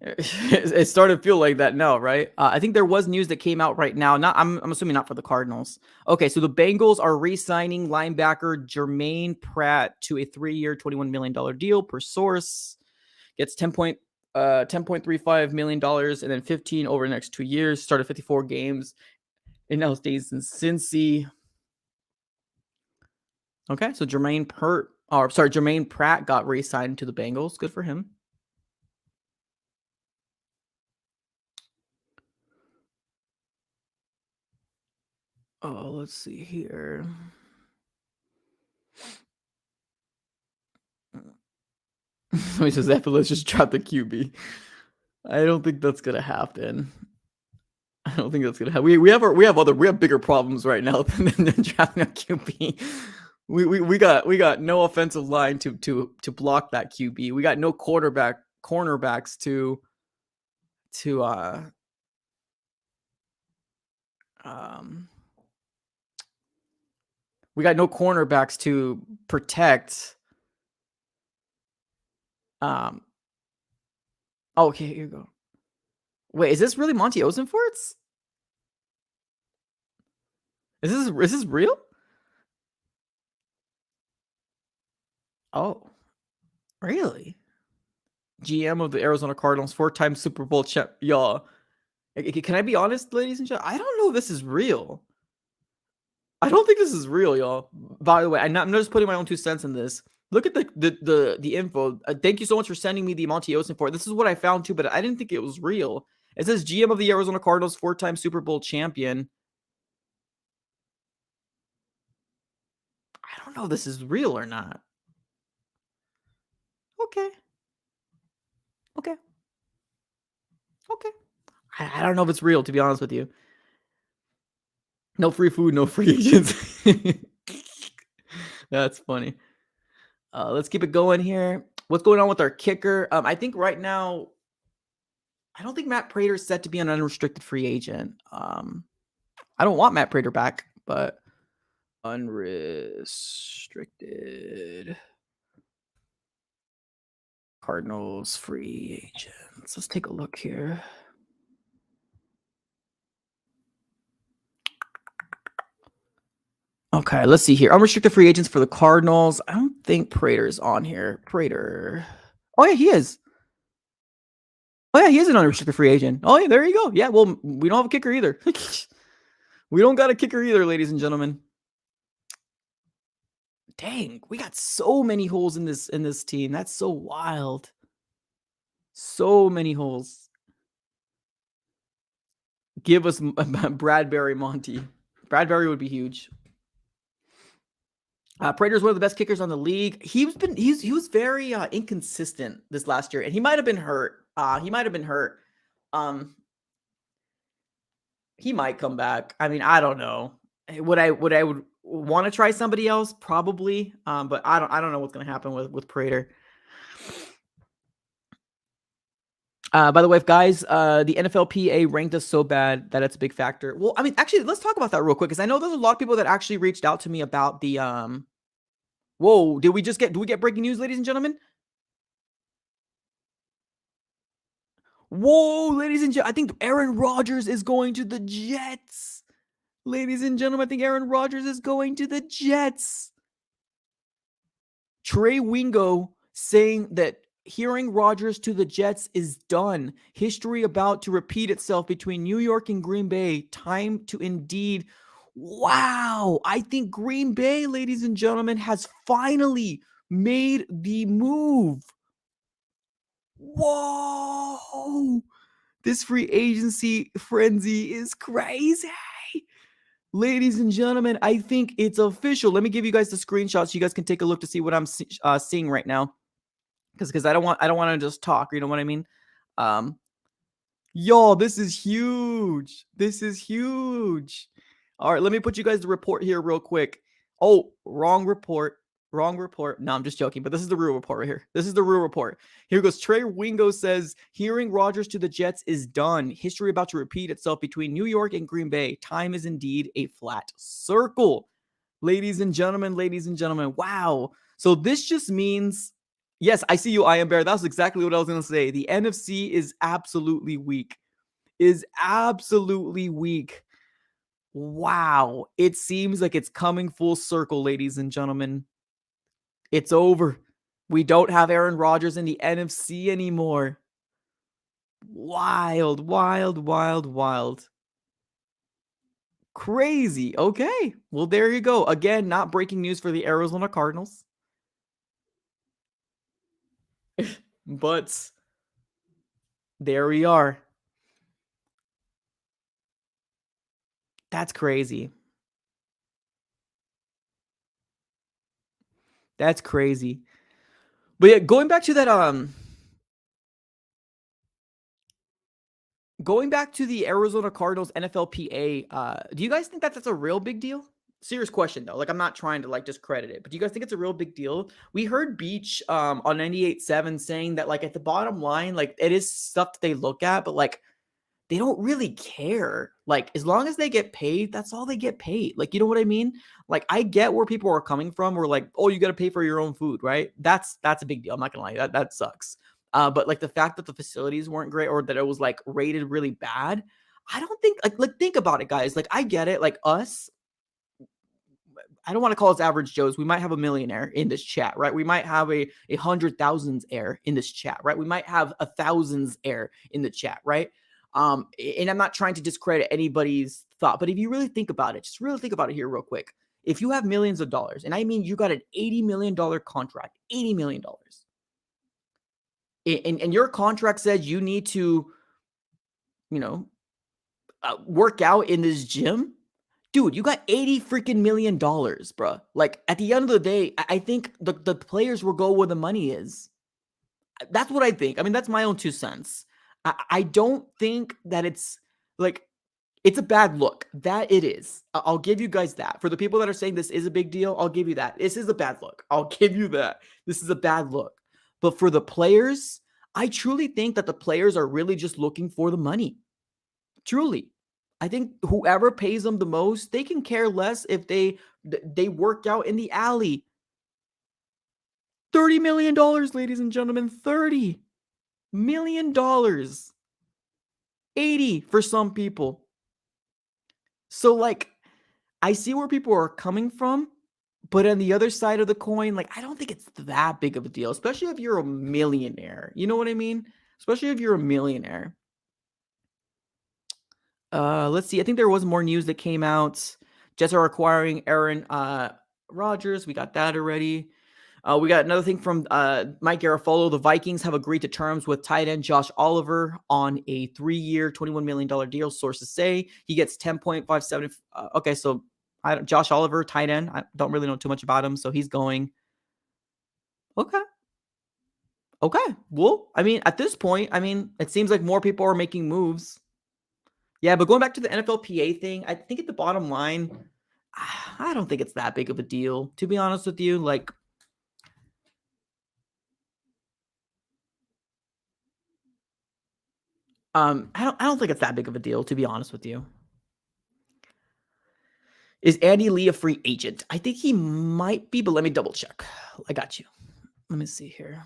It started to feel like that now, right? I think there was news that came out right now. I'm assuming not for the Cardinals. Okay, so the Bengals are re-signing linebacker Jermaine Pratt to a 3-year, $21 million deal per source. Gets $10.35 million and then 15 over the next 2 years. Started 54 games. And now stays in Cincy. Okay, so Jermaine Pratt got re-signed to the Bengals. Good for him. Oh, let's see here. He says, let's just drop the QB. I don't think that's gonna happen. I don't think that's gonna happen. We have bigger problems right now than drafting a QB. We got no offensive line to block that QB. We got no cornerbacks to we got no cornerbacks to protect. Okay, here you go. Wait, is this really Monty Osenfort's? Is this real? Oh, really? GM of the Arizona Cardinals, 4-time Super Bowl champ. Y'all, can I be honest, ladies and gentlemen? I don't know if this is real. I don't think this is real, y'all. By the way, I'm not just putting my own 2 cents in this. Look at the info. Thank you so much for sending me the Monty Osin for it. This is what I found too, but I didn't think it was real. It says GM of the Arizona Cardinals, 4-time Super Bowl champion. I don't know if this is real or not. Okay. Okay. Okay. I don't know if it's real, to be honest with you. No free food, no free agents. That's funny. Let's keep it going here. What's going on with our kicker? I think right now, I don't think Matt Prater is set to be an unrestricted free agent. I don't want Matt Prater back, but unrestricted Cardinals free agents. Let's take a look here. Okay, let's see here. Unrestricted free agents for the Cardinals. I don't think Prater is on here. Prater. Oh, yeah, he is. Oh, yeah, he is an unrestricted free agent. Oh, yeah, there you go. Yeah, well, we don't have a kicker either. We don't got a kicker either, ladies and gentlemen. Dang, we got so many holes in this team. That's so wild. So many holes. Give us Bradbury Monty. Bradbury would be huge. Prater's one of the best kickers on the league. He was very inconsistent this last year, and he might have been hurt. He might come back. I mean, I don't know. Would I want to try somebody else? Probably. But I don't know what's gonna happen with Prater. By the way, guys, the NFLPA ranked us so bad that it's a big factor. Well, I mean, actually, let's talk about that real quick, because I know there's a lot of people that actually reached out to me about the Whoa, did we get breaking news, ladies and gentlemen? Whoa, ladies and gentlemen, I think Aaron Rodgers is going to the Jets. Ladies and gentlemen, I think Aaron Rodgers is going to the Jets. Trey Wingo saying that hearing Rodgers to the Jets is done. History about to repeat itself between New York and Green Bay. Time to indeed. Wow. I think Green Bay, ladies and gentlemen, has finally made the move. Whoa. This free agency frenzy is crazy. Ladies and gentlemen, I think it's official. Let me give you guys the screenshots so you guys can take a look to see what I'm seeing right now. Because I don't want to just talk. You know what I mean? Y'all, this is huge. This is huge. All right, let me put you guys the report here real quick. Oh, wrong report. Wrong report. No, I'm just joking, but this is the real report right here. This is the real report. Here goes. Trey Wingo says, hearing Rodgers to the Jets is done. History about to repeat itself between New York and Green Bay. Time is indeed a flat circle. Ladies and gentlemen, wow. So this just means, yes, I see you, I am Bear. That's exactly what I was going to say. The NFC is absolutely weak. Wow. It seems like it's coming full circle, ladies and gentlemen. It's over. We don't have Aaron Rodgers in the NFC anymore. Wild, wild, wild, wild. Crazy. Okay. Well, there you go. Again, not breaking news for the Arizona Cardinals. But there we are. That's crazy. That's crazy. But yeah, going back to the Arizona Cardinals NFLPA, do you guys think that that's a real big deal? Serious question though. Like, I'm not trying to like discredit it, but do you guys think it's a real big deal? We heard Beach on 98.7 saying that like at the bottom line, like it is stuff that they look at, but like they don't really care. Like, as long as they get paid, that's all they get paid. Like, you know what I mean? Like, I get where people are coming from. We're like, oh, you got to pay for your own food, right? That's a big deal. I'm not gonna lie, that sucks. But like the fact that the facilities weren't great or that it was like rated really bad, I don't think like think about it, guys. Like, I get it. Like us, I don't want to call us average Joes. We might have a millionaire in this chat, right? We might have a 100,000s heir in this chat, right? We might have a thousands heir in the chat, right? And I'm not trying to discredit anybody's thought, but if you really think about it, just really think about it here real quick. If you have millions of dollars, and I mean you got an $80 million contract, $80 million, and your contract says you need to, you know, work out in this gym, dude, you got 80 freaking million dollars, bro. Like at the end of the day, I think the players will go where the money is. That's what I think. I mean, that's my own 2 cents. I don't think that it's like it's a bad look. That it is. I'll give you guys that. For the people that are saying this is a big deal, I'll give you that. This is a bad look. I'll give you that. This is a bad look. But for the players, I truly think that the players are really just looking for the money. Truly. I think whoever pays them the most, they can care less if they work out in the alley. $30 million, ladies and gentlemen. $30 million. 80 for some people. So, like, I see where people are coming from, but on the other side of the coin, like, I don't think it's that big of a deal, especially if you're a millionaire. You know what I mean? Especially if you're a millionaire. Let's see. I think there was more news that came out. Jets are acquiring Aaron Rodgers. We got that already. We got another thing from Mike Garoppolo. The Vikings have agreed to terms with tight end Josh Oliver on a 3-year, $21 million deal. Sources say he gets 10.57. Okay, so Josh Oliver, tight end. I don't really know too much about him, so he's going. Okay. Okay. Well, I mean, at this point, I mean, it seems like more people are making moves. Yeah, but going back to the NFLPA thing, I think at the bottom line, I don't think it's that big of a deal, to be honest with you. Like, I don't think it's that big of a deal, to be honest with you. Is Andy Lee a free agent? I think he might be, but let me double check. I got you. Let me see here.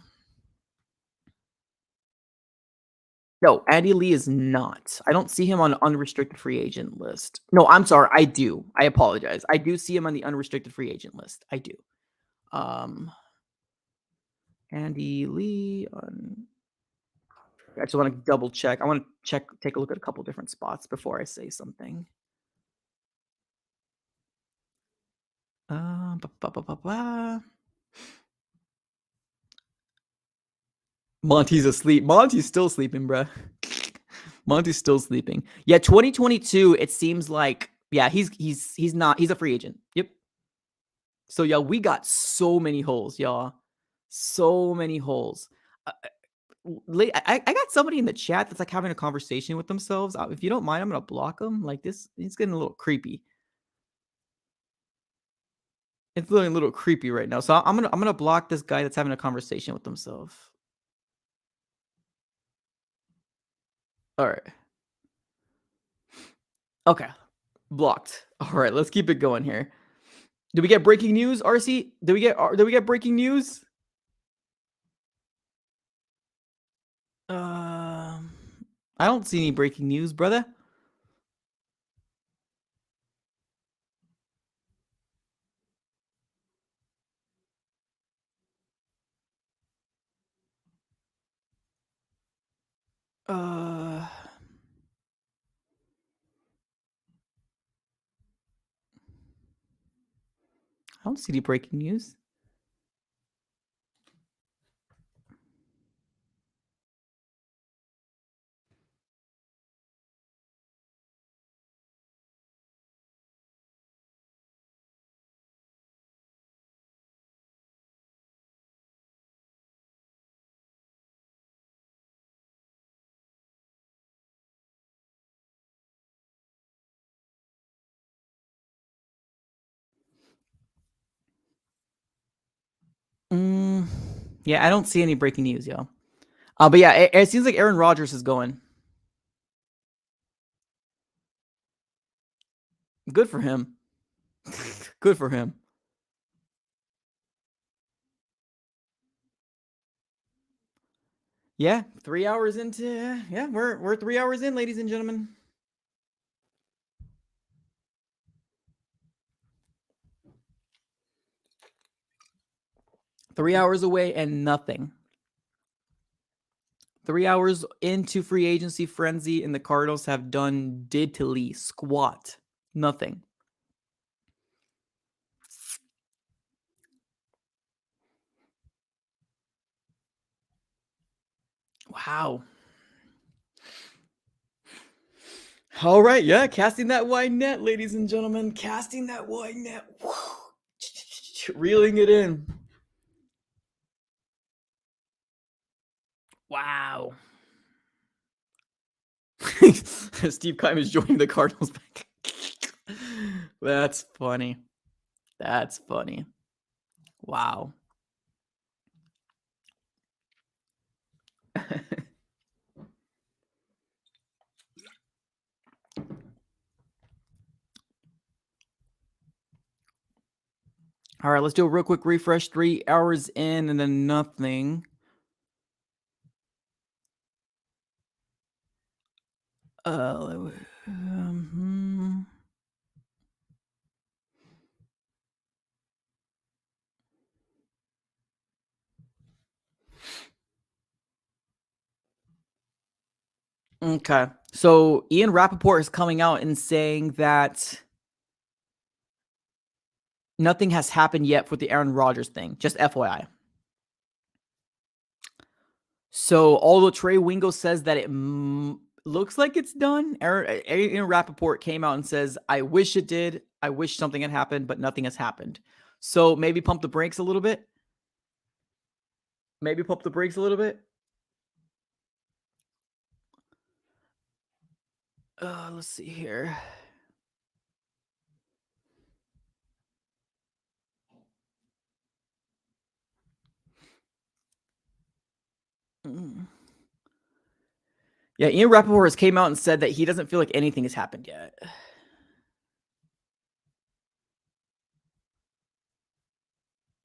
No, Andy Lee is not. I don't see him on the unrestricted free agent list. No, I'm sorry. I do. I apologize. I do see him on the unrestricted free agent list. I do. Andy Lee on. I just want to double check. I want to take a look at a couple different spots before I say something. Ba, ba, ba, ba, ba. Monty's asleep. Monty's still sleeping, bruh. Monty's still sleeping. Yeah, 2022. It seems like he's not. He's a free agent. Yep. So yeah, we got so many holes, y'all. So many holes. I got somebody in the chat that's like having a conversation with themselves. If you don't mind, I'm gonna block them. Like this, it's getting a little creepy. It's looking a little creepy right now. So I'm gonna block this guy that's having a conversation with himself. All right. Okay. Blocked. All right. Let's keep it going here. Did we get breaking news, RC? Did we get breaking news? I don't see any breaking news, brother. I don't see any breaking news. Yeah, I don't see any breaking news, yo. But yeah, it seems like Aaron Rodgers is going. Good for him. Good for him. Yeah, 3 hours into we're 3 hours in, ladies and gentlemen. 3 hours away and nothing. 3 hours into free agency frenzy, and the Cardinals have done diddly squat. Nothing. Wow. All right, yeah, casting that wide net, ladies and gentlemen, casting that wide net. Reeling it in. Wow. Steve Keim is joining the Cardinals back. That's funny. That's funny. Wow. All right, let's do a real quick refresh. 3 hours in and then nothing. Okay. So Ian Rappaport is coming out and saying that nothing has happened yet with the Aaron Rodgers thing. Just FYI. So although Trey Wingo says that it looks like it's done, Ian Rappaport came out and says, I wish it did. I wish something had happened, but nothing has happened. So maybe pump the brakes a little bit. Maybe pump the brakes a little bit. Let's see here. Yeah, Ian Rappaport has came out and said that he doesn't feel like anything has happened yet.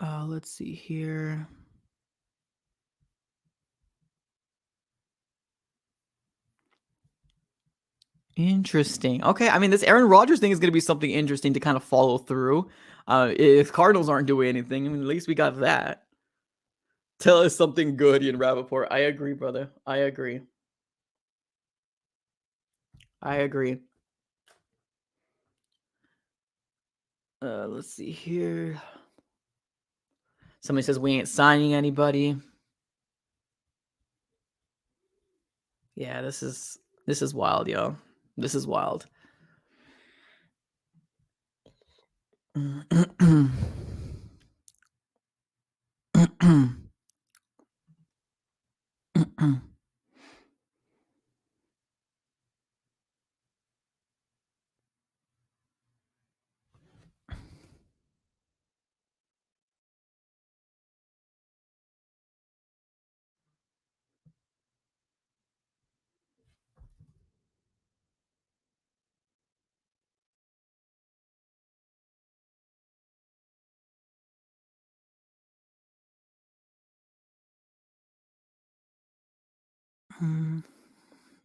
Let's see here. Interesting. Okay, I mean, this Aaron Rodgers thing is going to be something interesting to kind of follow through. If Cardinals aren't doing anything, I mean, at least we got that. Tell us something good, Ian Rappaport. I agree, brother. I agree. I agree. Let's see here. Somebody says we ain't signing anybody. Yeah, this is wild, yo. This is wild.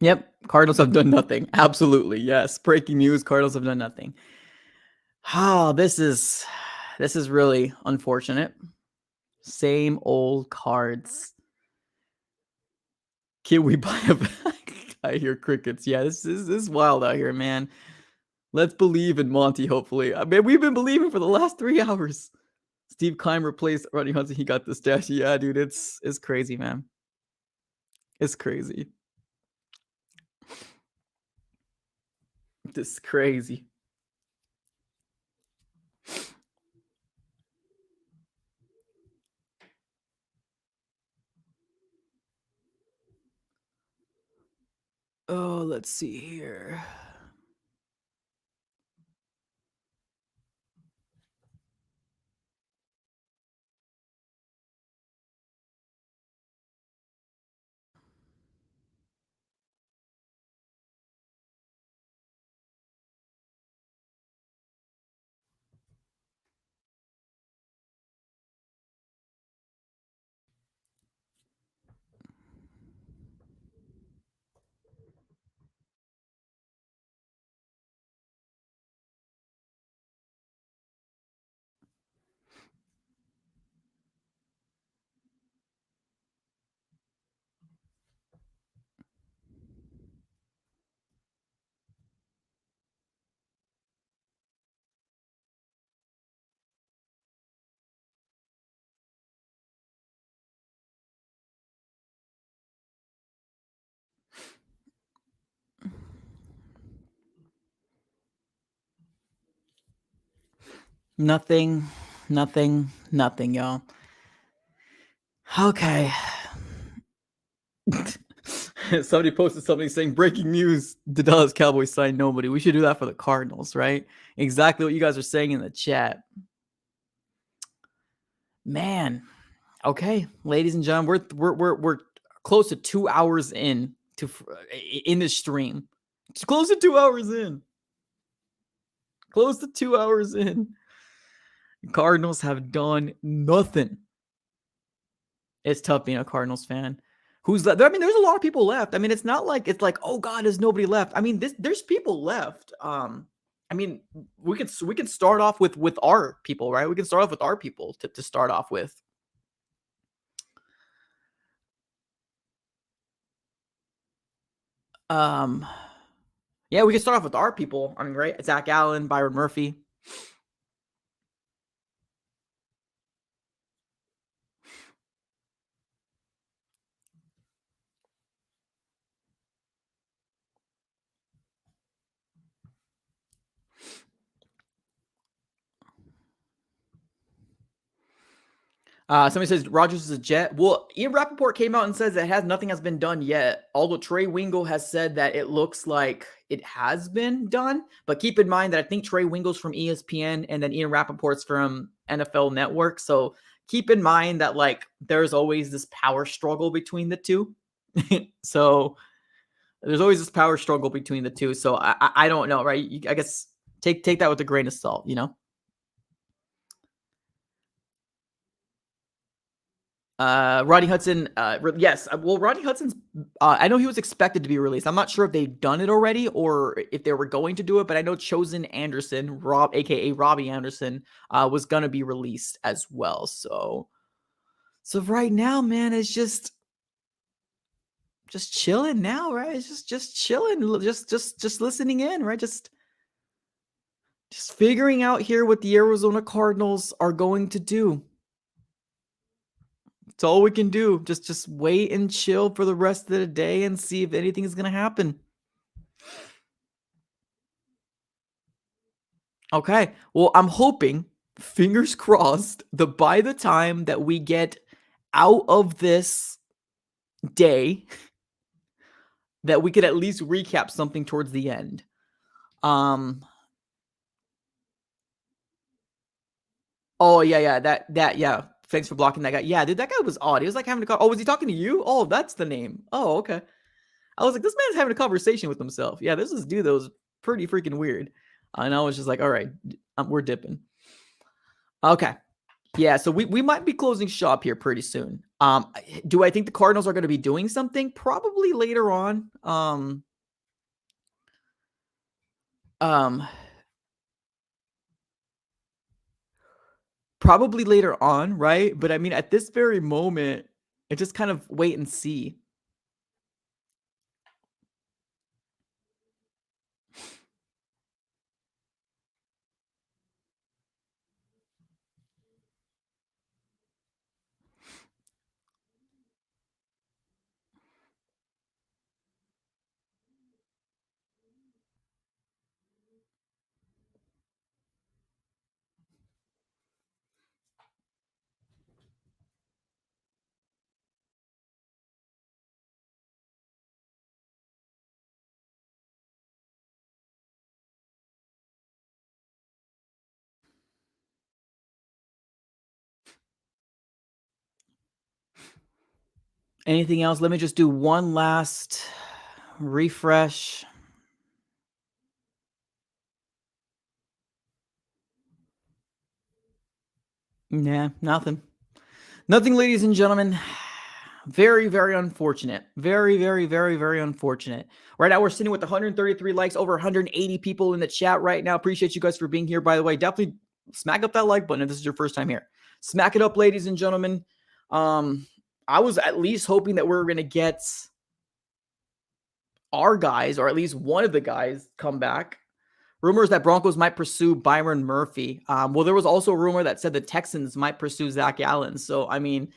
Yep, Cardinals have done nothing. Absolutely, yes. Breaking news: Cardinals have done nothing. Oh, this is really unfortunate. Same old cards. Can we buy a back? I hear crickets. Yeah, this is wild out here, man. Let's believe in Monty, hopefully. I mean, we've been believing for the last 3 hours. Steve Keim replaced Rodney Hudson. He got the stash. Yeah, dude, it's crazy, man. It's crazy. This is crazy. Oh, let's see here. Nothing, nothing, y'all. Okay. Somebody posted something saying breaking news: the Dallas Cowboys signed nobody. We should do that for the Cardinals, right? Exactly what you guys are saying in the chat. Man. Okay, ladies and gentlemen, we're close to 2 hours in this stream. It's close to 2 hours in. Close to 2 hours in. Cardinals have done nothing. It's tough being a Cardinals fan. Who's left? I mean, there's a lot of people left. I mean, it's not like it's like, oh God, there's nobody left. I mean, there's people left. I mean, we could start off with our people, right? We can start off with our people to start off with. Yeah, we can start off with our people. I mean, right? Zach Allen, Byron Murphy. Somebody says Rodgers is a Jet. Well, Ian Rappaport came out and says that nothing has been done yet. Although Trey Wingle has said that it looks like it has been done. But keep in mind that I think Trey Wingle's from ESPN and then Ian Rappaport's from NFL Network. So keep in mind that like there's always this power struggle between the two. So there's always this power struggle between the two. So I don't know, right? I guess take that with a grain of salt, you know? Rodney Hudson, yes. Well, Rodney Hudson's, I know he was expected to be released. I'm not sure if they've done it already or if they were going to do it, but I know Chosen Anderson, aka Robbie Anderson, was going to be released as well. So right now, man, it's just chilling now, right? It's just chilling, just listening in, right? Just figuring out here what the Arizona Cardinals are going to do. It's all we can do. Just wait and chill for the rest of the day and see if anything is going to happen. Okay. Well, I'm hoping, fingers crossed, that by the time that we get out of this day, that we could at least recap something towards the end. Oh yeah. That yeah. Thanks for blocking that guy. Yeah, dude, that guy was odd. He was like having a call. Oh, was he talking to you? Oh, that's the name. Oh, okay. I was like, this man's having a conversation with himself. Yeah, this is dude that was pretty freaking weird. And I was just like, all right, we're dipping. Okay. Yeah, so we might be closing shop here pretty soon. Do I think the Cardinals are going to be doing something? Probably later on. Probably later on, right? But I mean, at this very moment, it just kind of wait and see. Anything else? Let me just do one last refresh. Nah, nothing. Nothing, ladies and gentlemen. Very, very unfortunate. Very, very, very, very unfortunate. Right now, we're sitting with 133 likes, over 180 people in the chat right now. Appreciate you guys for being here, by the way. Definitely smack up that like button if this is your first time here. Smack it up, ladies and gentlemen. I was at least hoping that we were going to get our guys, or at least one of the guys, come back. Rumors that Broncos might pursue Byron Murphy. Well, there was also a rumor that said the Texans might pursue Zach Allen. So, I mean,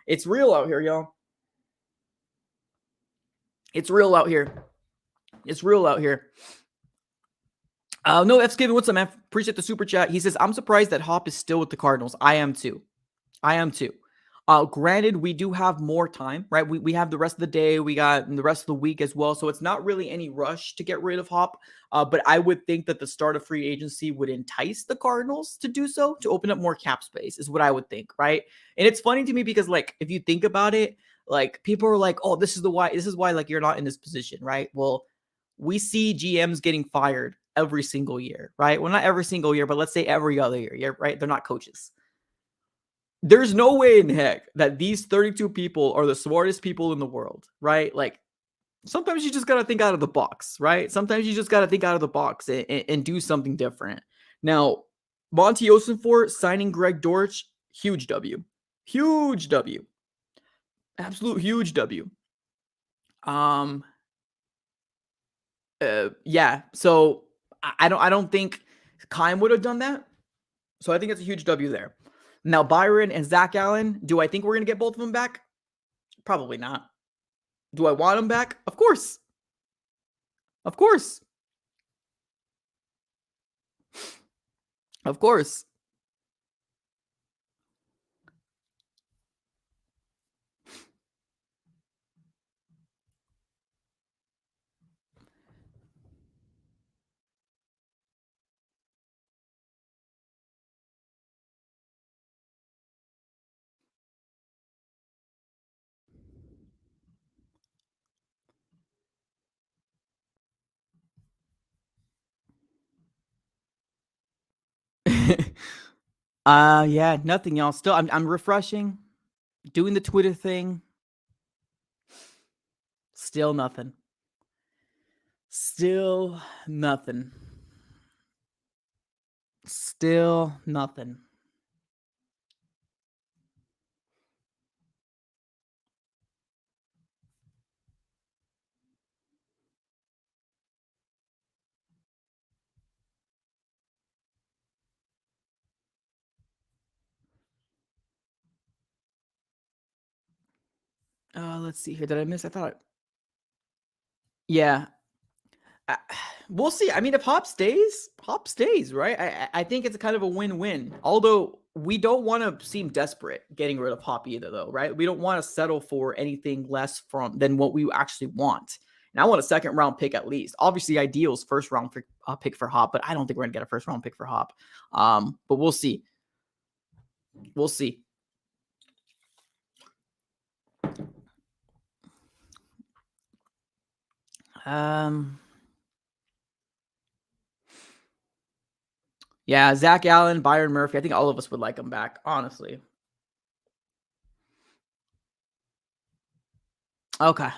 it's real out here, y'all. It's real out here. It's real out here. No, F. Skiven, what's up, man? Appreciate the super chat. He says, I'm surprised that Hop is still with the Cardinals. I am too. I am too. Granted, we do have more time, right? We have the rest of the day. We got the rest of the week as well. So it's not really any rush to get rid of Hop. But I would think that the start of free agency would entice the Cardinals to do so, to open up more cap space, is what I would think, right? And it's funny to me because, like, if you think about it, like, people are like, oh, this is why, like, you're not in this position, right? Well, we see GMs getting fired every single year, right? Well, not every single year, but let's say every other year, yeah, right? They're not coaches. There's no way in heck that these 32 people are the smartest people in the world, right? Like, sometimes you just got to think out of the box, right? Sometimes you just got to think out of the box and do something different. Now, Monty Osenfort signing Greg Dortch, huge W. Huge W. Absolute huge W. Um, yeah. So I don't think Kime would have done that. So I think it's a huge W there. Now, Byron and Zach Allen, do I think we're gonna get both of them back? Probably not. Do I want them back? Of course. Of course. Of course. Yeah, nothing else. Still, I'm refreshing, doing the Twitter thing. Still nothing. Still nothing. Still nothing. Let's see here. Did I miss? I thought. Yeah. Uh, we'll see. I mean, if Hop stays, right? I think it's kind of a win-win. Although we don't want to seem desperate getting rid of Hop either, though, right? We don't want to settle for anything less than what we actually want. And I want a second round pick at least. Obviously, ideal is first round pick for Hop, but I don't think we're gonna get a first round pick for Hop. But we'll see. We'll see. Yeah, Zach Allen, Byron Murphy. I think all of us would like him back, honestly. Okay.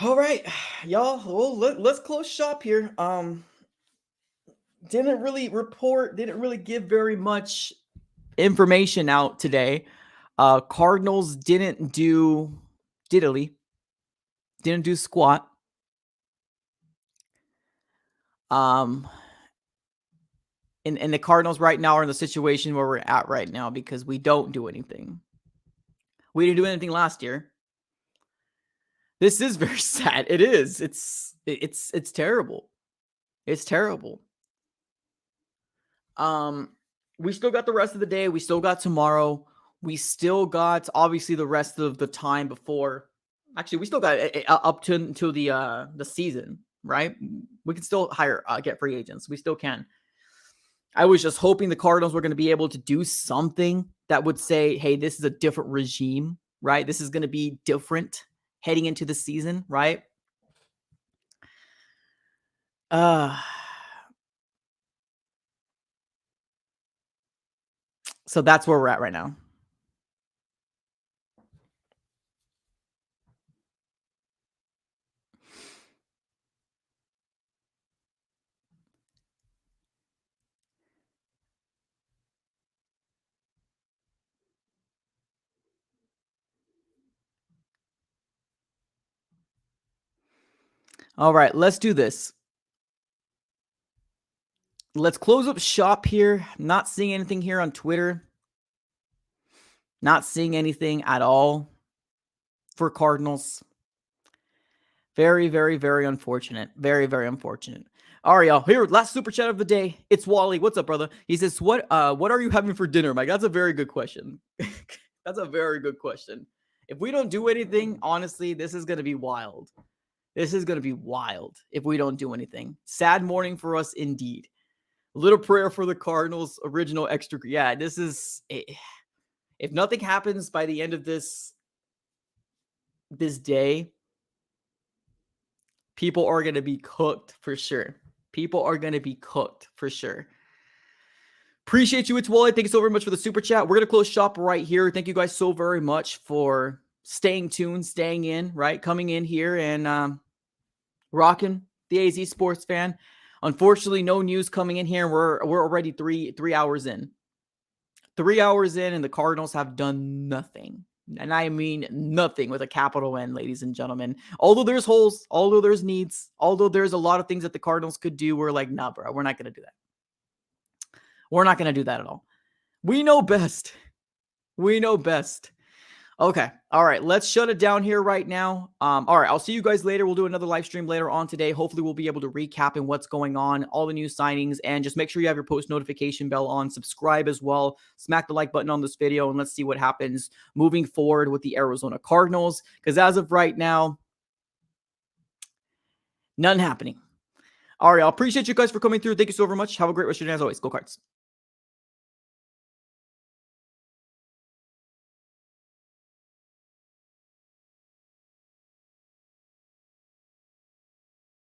All right, y'all. Well, let's close shop here. Didn't really give very much information out today. Cardinals didn't do diddly, didn't do squat. And the Cardinals right now are in the situation where we're at right now because we don't do anything. We didn't do anything last year. This is very sad. It is. It's terrible. It's terrible. We still got the rest of the day. We still got tomorrow. We still got obviously the rest of the time before. Actually, we still got up to until the season, right? We can still get free agents. We still can. I was just hoping the Cardinals were going to be able to do something that would say, "Hey, this is a different regime, right? This is going to be different heading into the season, right?" So that's where we're at right now. All right, let's do this. Let's close up shop here. Not seeing anything here on Twitter. Not seeing anything at all for Cardinals. Very, very, very unfortunate. Very, very unfortunate. All right, y'all. Here, last super chat of the day. It's Wally. What's up, brother? He says, "What are you having for dinner, Mike?" That's a very good question. That's a very good question. If we don't do anything, honestly, this is gonna be wild. This is gonna be wild if we don't do anything. Sad morning for us indeed. Little prayer for the Cardinals. Original extra. Yeah, this is. If nothing happens by the end of this day, people are going to be cooked for sure. People are going to be cooked for sure. Appreciate you, it's Wally. Thank you so very much for the super chat. We're going to close shop right here. Thank you guys so very much for staying tuned, staying in, right? Coming in here and rocking the AZ Sports Fan. Unfortunately, no news coming in here. We're already three hours in. 3 hours in, and the Cardinals have done nothing. And I mean nothing with a capital N, ladies and gentlemen. Although there's holes, although there's needs, although there's a lot of things that the Cardinals could do, we're like, nah, bro, we're not going to do that. We're not going to do that at all. We know best. We know best. Okay. All right. Let's shut it down here right now. All right. I'll see you guys later. We'll do another live stream later on today. Hopefully we'll be able to recap in what's going on, all the new signings, and just make sure you have your post notification bell on. Subscribe as well. Smack the like button on this video, and let's see what happens moving forward with the Arizona Cardinals. Because as of right now, none happening. All right. I appreciate you guys for coming through. Thank you so very much. Have a great rest of your day as always. Go Cards.